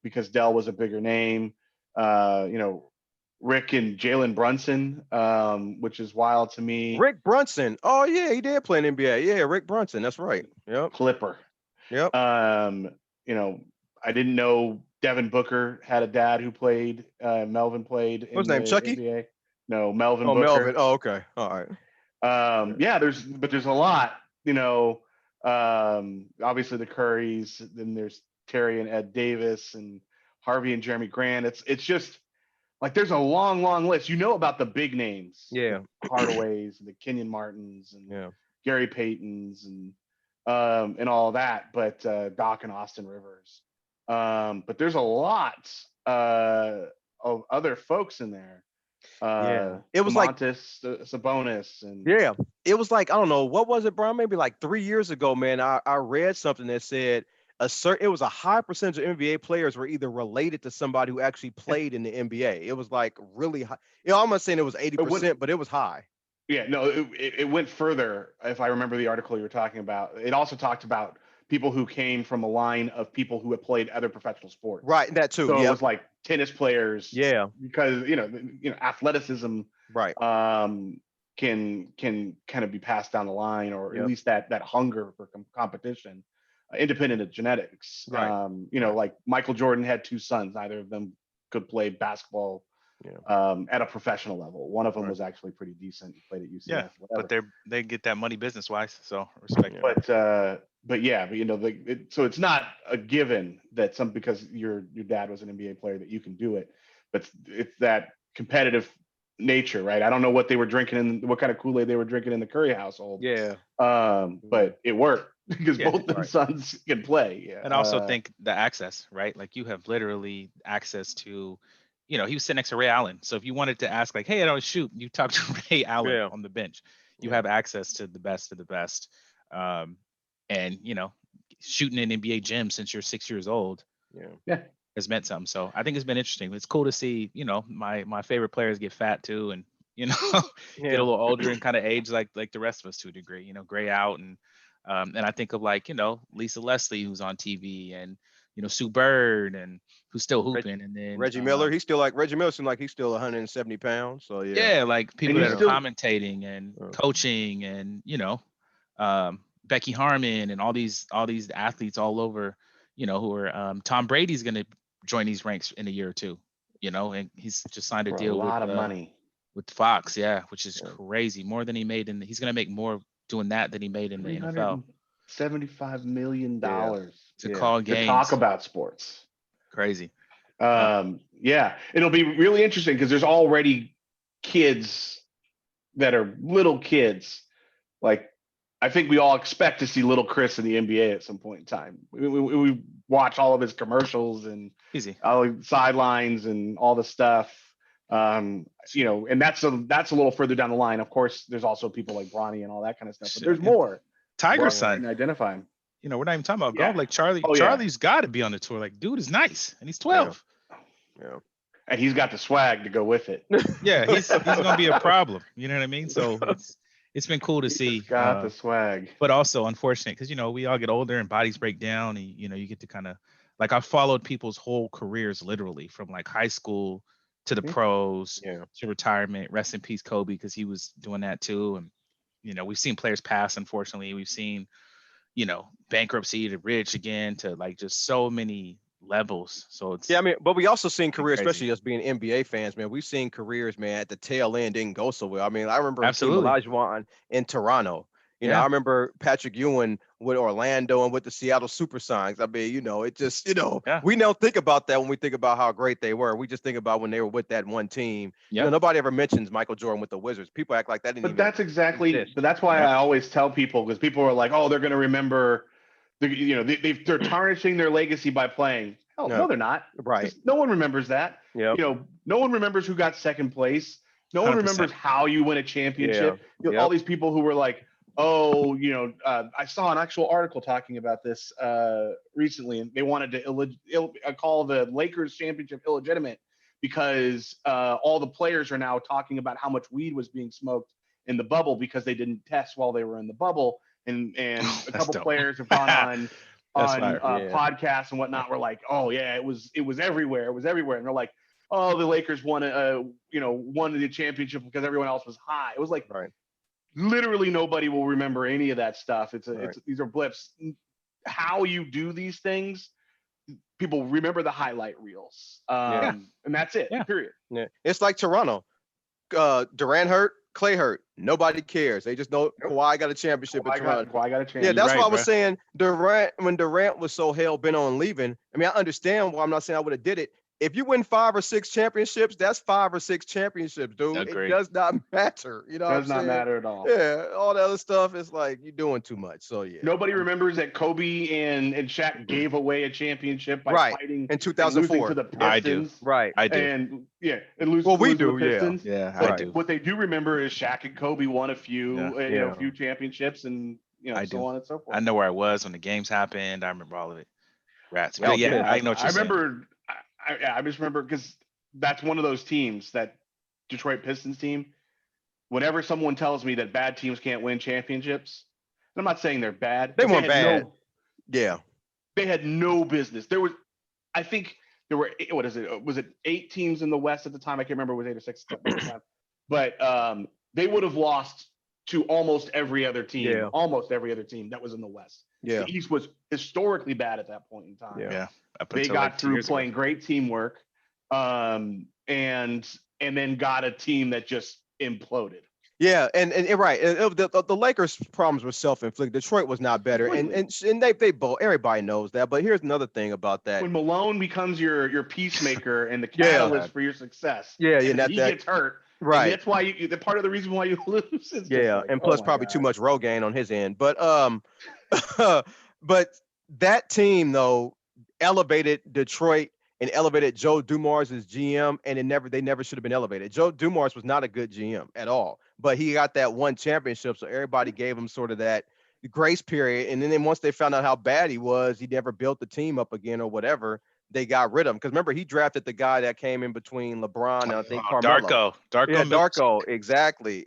because Dell was a bigger name. You know, Rick and Jalen Brunson, which is wild to me. Rick Brunson. Oh yeah, he did play in NBA. Yeah, Rick Brunson. That's right. Yep. Clipper. Yep. You know, I didn't know Devin Booker had a dad who played. Melvin played What's in his name? the Chucky? NBA. No, Melvin Oh, Melvin. Booker. Oh, okay. All right. Yeah. Yeah, there's a lot. Obviously the Currys. Then there's Terry and Ed Davis and Harvey and Jeremy Grant. It's just like there's a long, long list. You know about the big names, Yeah. the Hardaways and the Kenyon Martins and Yeah. Gary Paytons and all that, but Doc and Austin Rivers. But there's a lot of other folks in there. Yeah. It was like, Domantas Sabonis and yeah, it was like, I don't know, what was it, Brian? Maybe like 3 years ago, man. I read something that said it was a high percentage of NBA players were either related to somebody who actually played in the NBA. It was like really high. I'm not saying it was it went 80%, but it was high. yeah, no, it went further. If I remember the article you were talking about, it also talked about people who came from a line of people who had played other professional sports. Right. That too. So it Yep. was like tennis players, Yeah. because athleticism Right. can kind of be passed down the line, or at Yep. least that hunger for competition, independent of genetics. Right. Right. Like Michael Jordan had two sons, neither of them could play basketball Yeah. at a professional level. One of them Right. was actually pretty decent. He played at UCF, Yeah, whatever. but they get that money business wise, so respect. Yeah. But yeah, so it's not a given that because your dad was an NBA player that you can do it, but it's that competitive nature, right? I don't know what they were drinking and what kind of Kool-Aid they were drinking in the Curry household. Yeah. But it worked because Yeah, both the right. sons can play. Yeah. And I also think the access, right? Like you have literally access to, he was sitting next to Ray Allen. So if you wanted to ask, like, hey, I don't shoot, you talk to Ray Allen Yeah. on the bench. You Yeah. have access to the best of the best. And shooting in NBA gym since you're 6 years old Yeah. has meant something. So I think it's been interesting. It's cool to see, my favorite players get fat too, and get a little older and kind of age like the rest of us to a degree, gray out. And I think of like, Lisa Leslie, who's on TV, and, Sue Bird, and who's still hooping. And then Reggie Miller, Reggie Miller seems like he's still 170 pounds. So yeah, like people And that are still- commentating and coaching, and Becky Harmon, and all these athletes all over, who are Tom Brady's going to join these ranks in a year or two, and he's just signed a For deal a lot with of money with Fox, which is crazy, more than he made he's going to make more doing that than he made in the NFL. $75 million To call games, to talk about sports. Crazy. Yeah, it'll be really interesting because there's already kids that are little kids. Like, I think we all expect to see little Chris in the NBA at some point in time. We watch all of his commercials and sidelines and all the stuff. And that's a little further down the line. Of course, there's also people like Bronny and all that kind of stuff, but there's more. Tiger's son. Identify him. We're not even talking about golf. Like Charlie. Charlie's got to be on the tour. Like, dude is nice, and he's 12. Yeah. And he's got the swag to go with it. Yeah, he's gonna be a problem. You know what I mean? So it's been cool to see. He's got the swag. But also unfortunate because we all get older and bodies break down, and you get to kind of like I've followed people's whole careers literally from like high school to the pros to retirement. Rest in peace, Kobe, because he was doing that too. And we've seen players pass. Unfortunately, we've seen bankruptcy to rich again to like just so many levels. So it's but we also seen careers, especially us being NBA fans, man. We've seen careers, man, at the tail end didn't go so well. I mean, I remember Olajuwon in Toronto. I remember Patrick Ewing with Orlando and with the Seattle Supersonics. I mean, it just, we don't think about that when we think about how great they were. We just think about when they were with that one team. Nobody ever mentions Michael Jordan with the Wizards. People act like that didn't. But that's exactly. Exist. But that's why I always tell people, because people are like, oh, they're going to remember. They're tarnishing their legacy by playing. Hell, no, they're not. Right. No one remembers that. Yeah. No one remembers who got second place. No 100%. One remembers how you win a championship. Yeah. All these people who were like, oh, I saw an actual article talking about this recently, and they wanted to call the Lakers championship illegitimate because all the players are now talking about how much weed was being smoked in the bubble because they didn't test while they were in the bubble. And a couple players have gone on podcasts and whatnot. We're like, oh yeah, it was everywhere. It was everywhere. And they're like, oh, the Lakers won the championship because everyone else was high. It was like, literally nobody will remember any of that stuff. These are blips. How you do these things, people remember the highlight reels. And that's it. Period. Yeah. It's like Toronto. Durant hurt, Clay hurt. Nobody cares. They just know Kawhi got a championship in Toronto. Kawhi got a championship. Yeah, that's why I was saying when Durant was so hell bent on leaving. I mean, I understand why I'm not saying I would have did it. If you win 5 or 6 championships, that's 5 or 6 championships, dude. It does not matter. It does not matter at all. Yeah, all the other stuff is like you're doing too much. So yeah. Nobody remembers that Kobe and Shaq gave away a championship by fighting in 2004 to the Pistons. I do. And losing. Well, we do. To the Pistons. Yeah, I do. What they do remember is Shaq and Kobe won a few, a few championships, and so on and so forth. I know where I was when the games happened. I remember all of it. Rats. But I know what you're saying. I just remember because that's one of those teams, that Detroit Pistons team. Whenever someone tells me that bad teams can't win championships, I'm not saying they're bad. They weren't bad. They had no business. I think there were, what is it? Was it 8 teams in the West at the time? I can't remember. It was 8 or 6 at the time. But they would have lost to almost every other team. Almost every other team that was in the West. Yeah. The East was historically bad at that point in time. Yeah. They got through playing great teamwork, and then got a team that just imploded. Yeah, and right. The Lakers' problems were self-inflicted. Detroit was not better, and they both. Everybody knows that. But here's another thing about that: when Malone becomes your peacemaker and the catalyst for your success, he gets hurt. Right. That's why the part of the reason why you lose is and plus probably too much Rogaine on his end. But but that team though elevated Detroit and elevated Joe Dumars as GM, and they never should have been elevated. Joe Dumars was not a good GM at all, but he got that one championship, so everybody gave him sort of that grace period. And then once they found out how bad he was, he never built the team up again or whatever. they got rid of him. Because remember, he drafted the guy that came in between LeBron and I think Carmelo. Darko Yeah, Milicic. Darko. Exactly.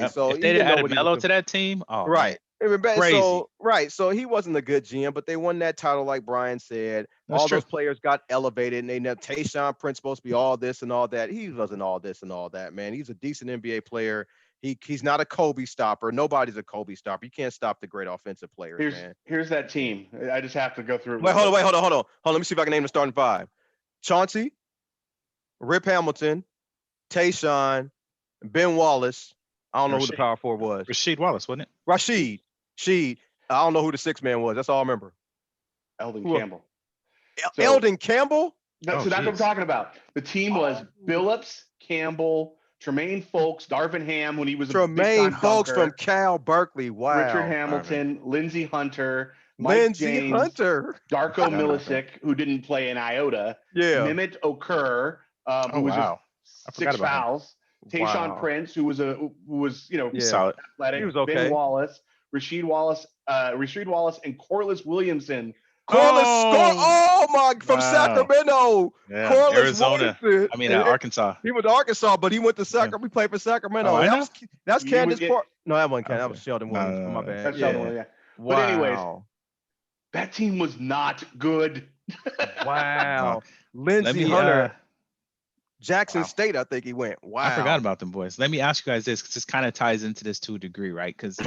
Yep. So If he they'd didn't know added what he was Melo doing. to that team, oh Right. man, crazy. So he wasn't a good GM, but they won that title, like Brian said. That's All true. those players got elevated, and they know Tayshaun Prince supposed to be all this and all that. He wasn't all this and all that, man. He's a decent NBA player. He's not a Kobe stopper. Nobody's a Kobe stopper. You can't stop the great offensive players, man. Here's that team. I just have to go through it. Wait, hold on. Let me see if I can name the starting five. Chauncey, Rip Hamilton, Tayshaun, Ben Wallace. I don't know who the power forward was. Rasheed Wallace, wasn't it? Rashid. I don't know who the sixth man was. That's all I remember. Eldon Campbell. Eldon Campbell? That's what I'm talking about. The team was Billups, Campbell, Tremaine Folks, Darvin Ham when he was Tremaine Folks from Cal Berkeley. Wow. Richard Hamilton, Lindsey Hunter, Mike James, Darko Milicic, who didn't play an iota. Yeah. Mehmet Okur, who was just 6 fouls. Tayshaun Prince, who was solid. Athletic. He was okay. Ben Wallace, Rasheed Wallace, and Corliss Williamson. From Sacramento. Yeah. Corliss Arizona. Williamson. Arkansas. He went to Arkansas, but he went to Sacramento. He played for Sacramento. Oh, that's Candace Park. No, that wasn't Candace. That was Sheldon Williams. My bad. That's Sheldon Williams, yeah. Wow. But anyways, that team was not good. Wow. Lindsey Hunter. Jackson State, I think he went. Wow. I forgot about them boys. Let me ask you guys this, because this kind of ties into this to a degree, right? Because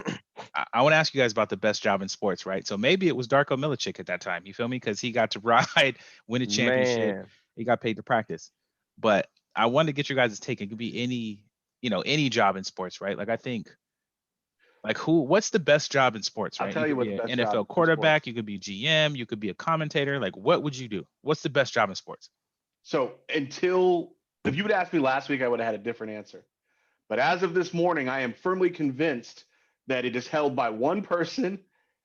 I want to ask you guys about the best job in sports, right? So maybe it was Darko Milicic at that time. You feel me? Because he got to ride, win a championship. Man. He got paid to practice. But I wanted to get your guys' take. It could be any job in sports, right? Like I think, what's the best job in sports, right? I'll tell you what the best NFL job quarterback, you could be GM, you could be a commentator. Like, what would you do? What's the best job in sports? So if you would ask me last week, I would have had a different answer. But as of this morning, I am firmly convinced that it is held by one person,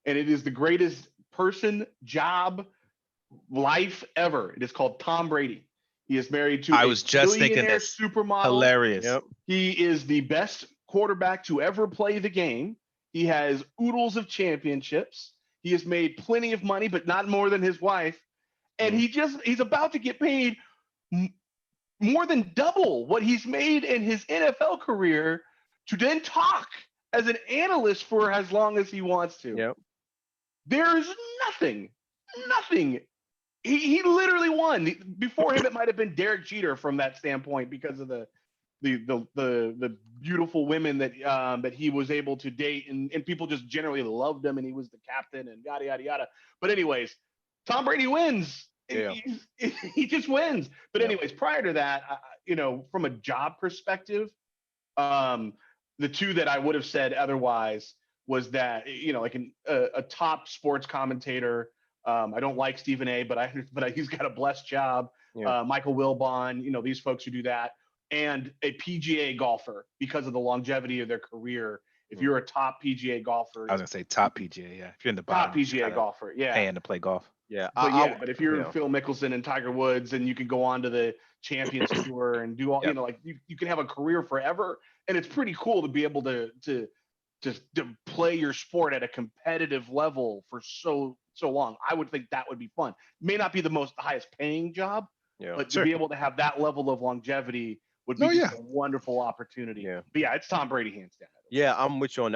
and it is the greatest job, life ever. It is called Tom Brady. He is married to a supermodel. Hilarious. Yep. He is the best quarterback to ever play the game. He has oodles of championships. He has made plenty of money, but not more than his wife. And he's about to get paid more than double what he's made in his NFL career to then talk as an analyst for as long as he wants to. Yep. There's nothing. He literally won. Before him, it might have been Derek Jeter from that standpoint because of the beautiful women that he was able to date, and people just generally loved him, and he was the captain and yada yada yada. But anyways, Tom Brady wins. Yeah. He just wins. But anyways, prior to that, from a job perspective, the two that I would have said otherwise was that, like a top sports commentator. I don't like Stephen A, but he's got a blessed job. Yeah. Michael Wilbon, these folks who do that, and a PGA golfer because of the longevity of their career. If you're a top PGA golfer, I was gonna say top PGA, yeah. If you're in the bottom, top PGA golfer, yeah, paying to play golf. Yeah, but if you're Phil Mickelson and Tiger Woods, and you can go on to the Champions Tour and do all, you can have a career forever, and it's pretty cool to be able to play your sport at a competitive level for so long. I would think that would be fun. May not be the highest paying job, but to be able to have that level of longevity would be a wonderful opportunity. Yeah. But it's Tom Brady hands down. Yeah, I'm with you on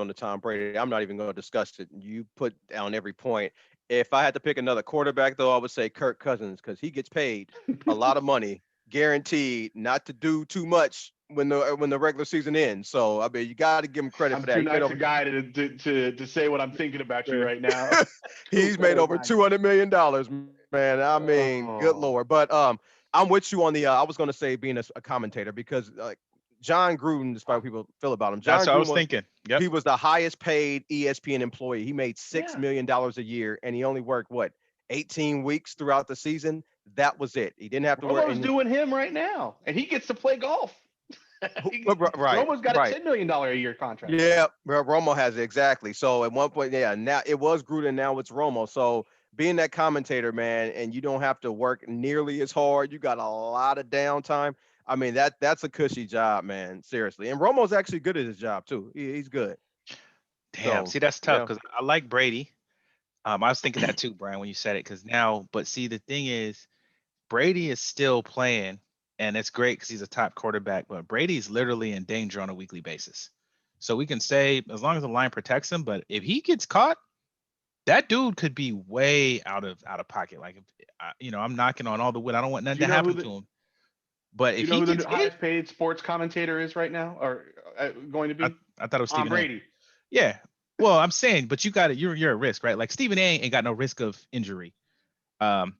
the Tom Brady. I'm not even going to discuss it. You put down every point. If I had to pick another quarterback, though, I would say Kirk Cousins, because he gets paid a lot of money, guaranteed not to do too much when the regular season ends. So I mean, you got to give him credit for that. I'm too nice a guy to say what I'm thinking about you right now. He's made over $200 million, man. I mean, good Lord. But I'm with you on the. I was going to say being a commentator, because John Gruden, despite what people feel about him, that's what I was thinking. Yep. He was the highest paid ESPN employee. He made $6 million a year, and he only worked 18 weeks throughout the season. That was it. He didn't have to work. Romo's doing him right now, and he gets to play golf. Right. Romo's got a $10 million a year contract. Yeah, Romo has it, exactly. So at one point, now it was Gruden, now it's Romo. So being that commentator, man, and you don't have to work nearly as hard. You got a lot of downtime. I mean, that's a cushy job, man. Seriously. And Romo's actually good at his job too. He's good. Damn. See, that's tough because I like Brady. I was thinking that too, Brian, when you said it, because now, but see, the thing is, Brady is still playing, and it's great because he's a top quarterback, but Brady's literally in danger on a weekly basis. So we can say as long as the line protects him, but if he gets caught, that dude could be way out of pocket. Like, if, I'm knocking on all the wood. I don't want nothing Do you to know who happen the to him. But do if you know he who gets the hit, highest paid sports commentator is right now, or going to I, be? I thought it was Tom Stephen A. Brady. Yeah. Well, I'm saying, but you got it. You're at risk, right? Like Stephen A. ain't got no risk of injury. Um,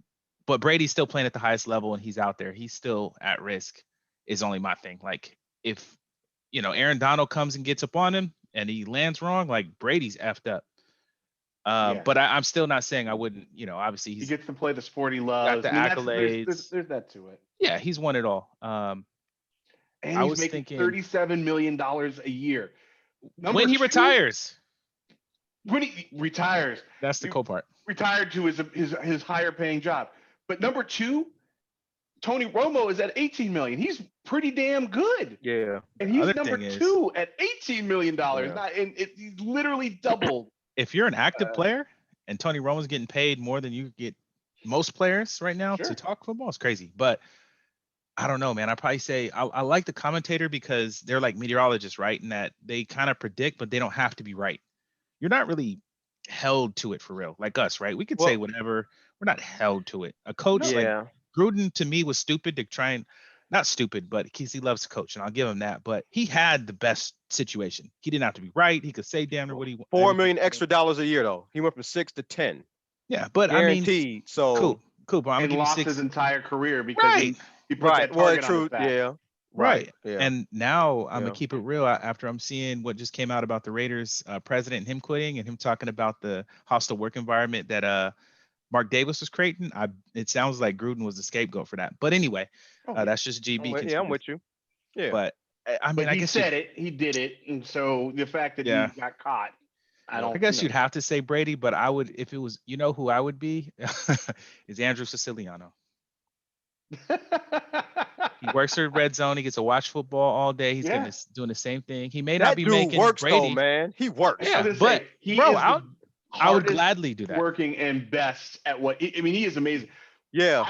but Brady's still playing at the highest level and he's out there. He's still at risk. Is only my thing. Like if Aaron Donald comes and gets up on him and he lands wrong, like Brady's effed up. Yeah, But I'm still not saying I wouldn't. Obviously he he's gets to play the sport he got loves. the I mean, accolades. there's that to it. Yeah, he's won it all. And I he's was making thinking $37 million a year. Number when he two, retires. when he retires, That's the he cool part. retired to his higher paying job. But number two, Tony Romo is at 18 million. He's pretty damn good. Yeah. And The he's other number thing is, two at $18 million. Yeah. He's literally doubled. if you're an active Uh, player and Tony Romo's getting paid more than you get most players right now to Sure. talk football, it's crazy. But I don't know, man. I probably say I like the commentator because they're like meteorologists, right? And that they kind of predict, but they don't have to be right. You're not really held to it for real, like us, right? We could say Well, whatever. We're not held to it. A coach No. like yeah. Gruden to me was stupid to try and not stupid, but because he loves to coach, and I'll give him that. But he had the best situation. He didn't have to be right. He could say damn near what he $4 everything. million extra dollars a year though. He went from 6 to 10. Yeah, but I mean, Guaranteed. So cool. But I'm gonna And give you lost his 6. entire career because Right. he put right. that Well, target on his true. back. Yeah. Right. Yeah. And now I'm Yeah. gonna keep it real after I'm seeing what just came out about the Raiders president and him quitting and him talking about the hostile work environment that Mark Davis was creating. It sounds like Gruden was the scapegoat for that. But anyway, Oh, yeah. that's just GB I'm conspiracy. with you. Yeah. But I mean, But I he guess said it. He did it. And so the fact that yeah, he got caught, I Yep. don't. I guess you'd have to say Brady, but I would if it was who I would be is Andrew Siciliano. He works for Red Zone. He gets to watch football all day. He's Yeah. doing the same thing. He may not That be dude making works though, Brady. man. He works. I was Yeah, gonna but say he bro, is the I would hardest gladly do that. working and best at what. I mean, he is amazing. Yeah.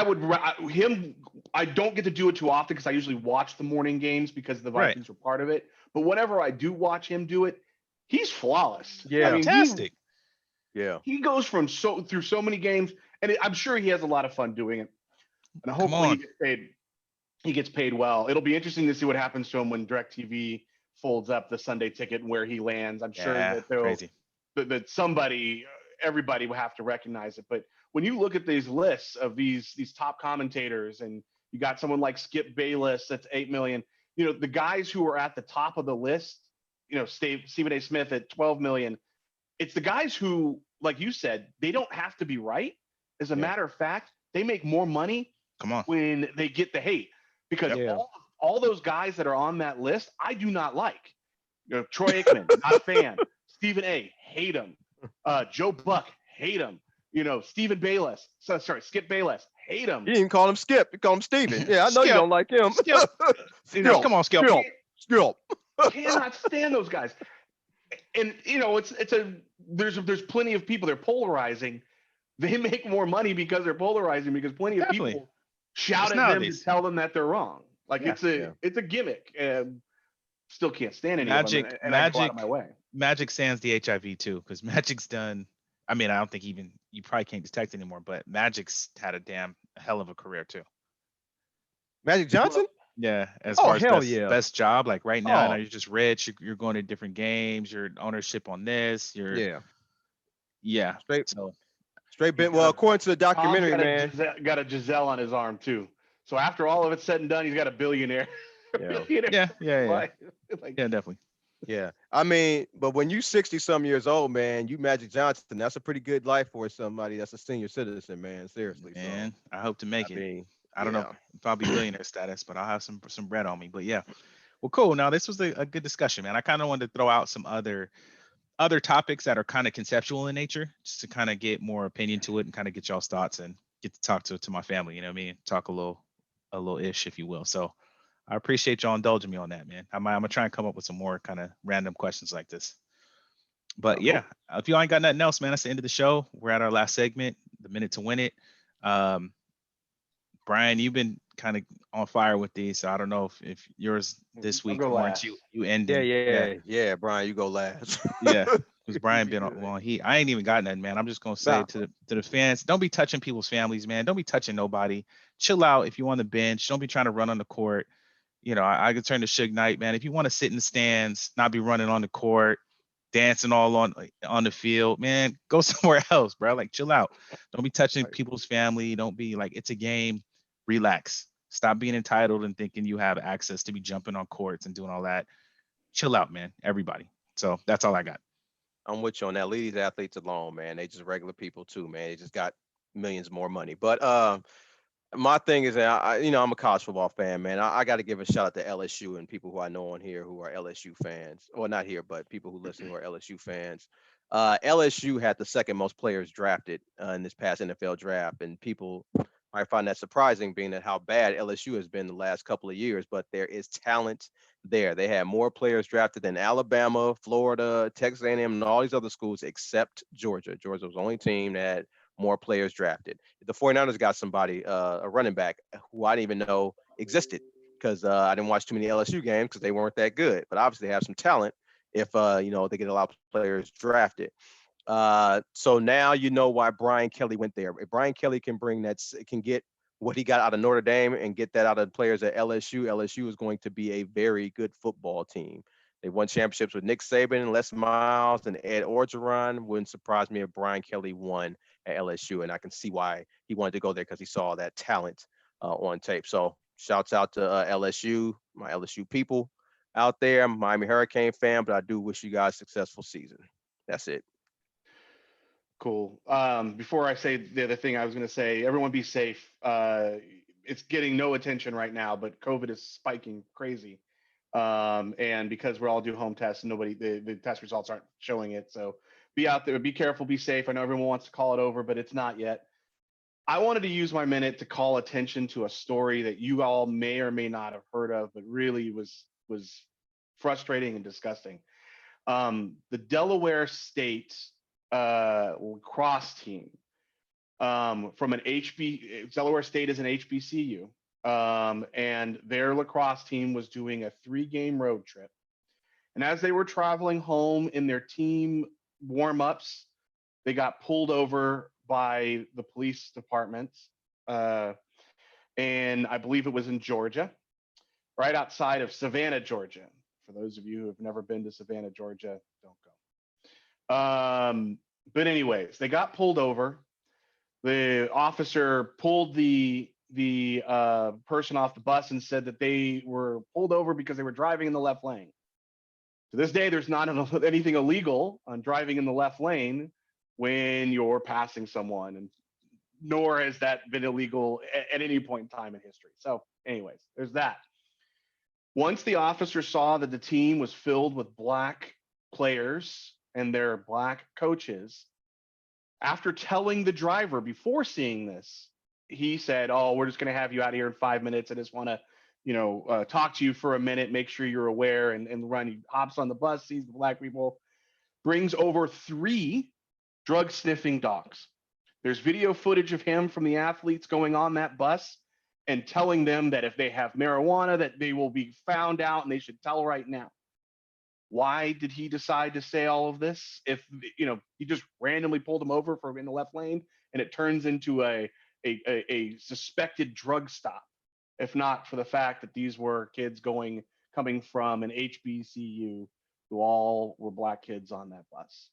Him. I don't get to do it too often because I usually watch the morning games because the Right. Vikings were part of it. But whenever I do watch him do it, he's flawless. Yeah. I mean, Fantastic. Yeah. he goes through so many games, and I'm sure he has a lot of fun doing it. And Come hopefully on. he gets paid well. It'll be interesting to see what happens to him when DirecTV folds up the Sunday ticket and where he lands. I'm sure Yeah, crazy. that everybody will have to recognize it. But when you look at these lists of these top commentators, and you got someone like Skip Bayless that's 8 million, the guys who are at the top of the list, Stephen A. Smith at 12 million. It's the guys who, like you said, they don't have to be right. As a matter of fact, they make more money Come on. when they get the hate, because Yeah. all those guys that are on that list, I do not like. Troy Aikman, not a fan. Stephen A, hate him. Joe Buck, hate him. Stephen Bayless, Skip Bayless, hate him. You didn't call him Skip. You call him Steven. Yeah, I know you Skip. don't like him. Skip. Come on, Skip. Skip. Cannot stand those guys. And there's plenty of people, they're polarizing. They make more money because they're polarizing, because plenty of Definitely. people shout Just at them nowadays. to tell them that they're wrong. Like Yeah. it's a gimmick. Still can't stand any of them, and I go out of my way. Magic sans the HIV too, because Magic's done. I mean, I don't think you probably can't detect anymore, but Magic's had a damn hell of a career too. Magic Johnson? Yeah, as Oh, far as hell best, yeah. best job, like right now, I know Oh. you're just rich. You're going to different games. Your ownership on this. Yeah. Straight So bent. He's Well, got according to the Tom's documentary, got man. got a Giselle on his arm too. So after all of it's said and done, he's got a billionaire. Yeah. yeah, Like, definitely. Yeah. I mean, but when you 60-some years old, man, you Magic Johnson, that's a pretty good life for somebody that's a senior citizen, man. Seriously. Man, I hope to make I it. mean, I don't know if I'll be billionaire status, but I'll have some bread on me. But yeah. Well, cool. Now this was a good discussion, man. I kind of wanted to throw out some other topics that are kind of conceptual in nature, just to kind of get more opinion to it and kind of get y'all's thoughts and get to talk to my family. You know what I mean? Talk a little ish, if you will. So I appreciate y'all indulging me on that, man. I'm gonna try and come up with some more kind of random questions like this. But Oh, yeah, cool. if you ain't got nothing else, man, that's the end of the show. We're at our last segment, the minute to win it. Um, Brian, you've been kind of on fire with these, so I don't know if yours this I'll week go warrants last. you Yeah, ending. Yeah, yeah, yeah. Brian, you go last. yeah. Because Brian You been do on, it. well, I ain't even got nothing, man. I'm just gonna say Nah, to the fans, don't be touching people's families, man. Don't be touching nobody. Chill out if you on the bench. Don't be trying to run on the court. I could turn to Suge Knight, man. If you want to sit in the stands, not be running on the court, dancing all on the field, man, go somewhere else, bro. Like, chill out. Don't be touching right. people's family. Don't be like, it's a game. Relax. Stop being entitled and thinking you have access to be jumping on courts and doing all that. Chill out, man. Everybody. So that's all I got. I'm with you on that. Leave these athletes alone, man. They just regular people too, man. They just got millions more money. But my thing is that I'm a college football fan, man. I got to give a shout out to LSU and people who I know on here who are LSU fans, or not here, but people who listen who are LSU fans. LSU had the second most players drafted in this past NFL draft, and people might find that surprising, being that how bad LSU has been the last couple of years. But there is talent there. They had more players drafted than Alabama, Florida, Texas A&M, and all these other schools except Georgia. Georgia was the only team that had more players drafted. The 49ers got somebody, a running back who I didn't even know existed because I didn't watch too many LSU games because they weren't that good. But obviously they have some talent if they get a lot of players drafted. So now you know why Brian Kelly went there. If Brian Kelly can get what he got out of Notre Dame and get that out of players at LSU, LSU is going to be a very good football team. They won championships with Nick Saban, Les Miles, and Ed Orgeron. Wouldn't surprise me if Brian Kelly won at LSU, and I can see why he wanted to go there because he saw that talent on tape. So shouts out to LSU, my LSU people out there. I'm a Miami Hurricane fan, but I do wish you guys a successful season. That's it. Cool. Before I say the other thing I was going to say, everyone be safe. It's getting no attention right now, but COVID is spiking crazy. And because we're all do home tests, the test results aren't showing it. So be out there, be careful, be safe. I know everyone wants to call it over, but it's not yet. I wanted to use my minute to call attention to a story that you all may or may not have heard of, but really was frustrating and disgusting. The Delaware State lacrosse team from an Delaware State is an HBCU, and their lacrosse team was doing a 3-game road trip. And as they were traveling home in their team warm-ups, they got pulled over by the police department, and I believe it was in Georgia, right outside of Savannah, Georgia. For those of you who have never been to Savannah, Georgia, don't go. But anyways, they got pulled over. The officer pulled the person off the bus and said that they were pulled over because they were driving in the left lane. To this day, there's not anything illegal on driving in the left lane when you're passing someone, and nor has that been illegal at any point in time in history. So, anyways, there's that. Once the officer saw that the team was filled with black players and their black coaches, after telling the driver before seeing this, he said, "Oh, we're just going to have you out of here in 5 minutes. I just want to, talk to you for a minute, make sure you're aware." And run. He hops on the bus, sees the black people, brings over 3 drug sniffing dogs. There's video footage of him from the athletes going on that bus and telling them that if they have marijuana, that they will be found out and they should tell right now. Why did he decide to say all of this? If he just randomly pulled him over for in the left lane, and it turns into a suspected drug stop, if not for the fact that these were kids coming from an HBCU who all were black kids on that bus.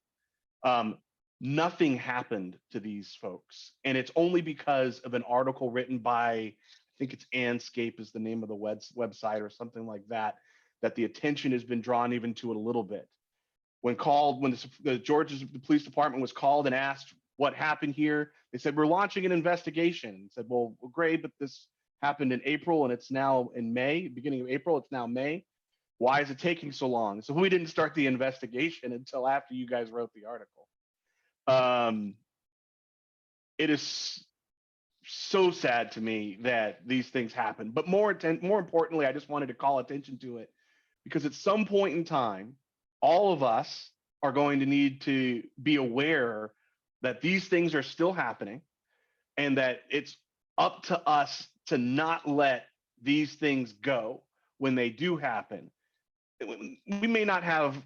Nothing happened to these folks, and it's only because of an article written by, I think it's Anscape is the name of the website or something like that, that the attention has been drawn even to it a little bit. When the Georgia Police Department was called and asked what happened here, they said, "We're launching an investigation." And said, "Well, great, but this happened in April and it's now in May, beginning of April, it's now May. Why is it taking so long?" So we didn't start the investigation until after you guys wrote the article. It is so sad to me that these things happen. But more importantly, I just wanted to call attention to it because at some point in time, all of us are going to need to be aware that these things are still happening and that it's up to us to not let these things go when they do happen. We may not have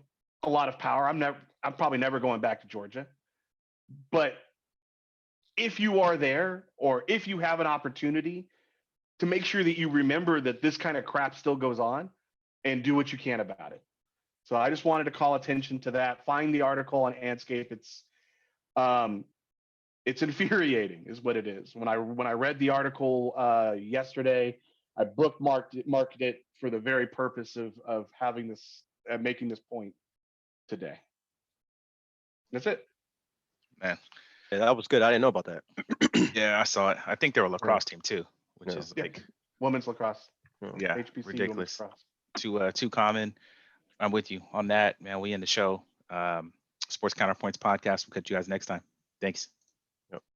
a lot of power. I'm probably never going back to Georgia. But if you are there, or if you have an opportunity, to make sure that you remember that this kind of crap still goes on and do what you can about it. So I just wanted to call attention to that. Find the article on Andscape. It's infuriating is what it is. When I read the article yesterday, I marked it for the very purpose of having this, making this point today. That's it. Man. Yeah, that was good. I didn't know about that. Yeah, I saw it. I think they're a lacrosse team too, which is like women's lacrosse. Yeah, HBC ridiculous. Lacrosse. Too common. I'm with you on that, man. We end the show. Sports Counterpoints podcast. We'll catch you guys next time. Thanks.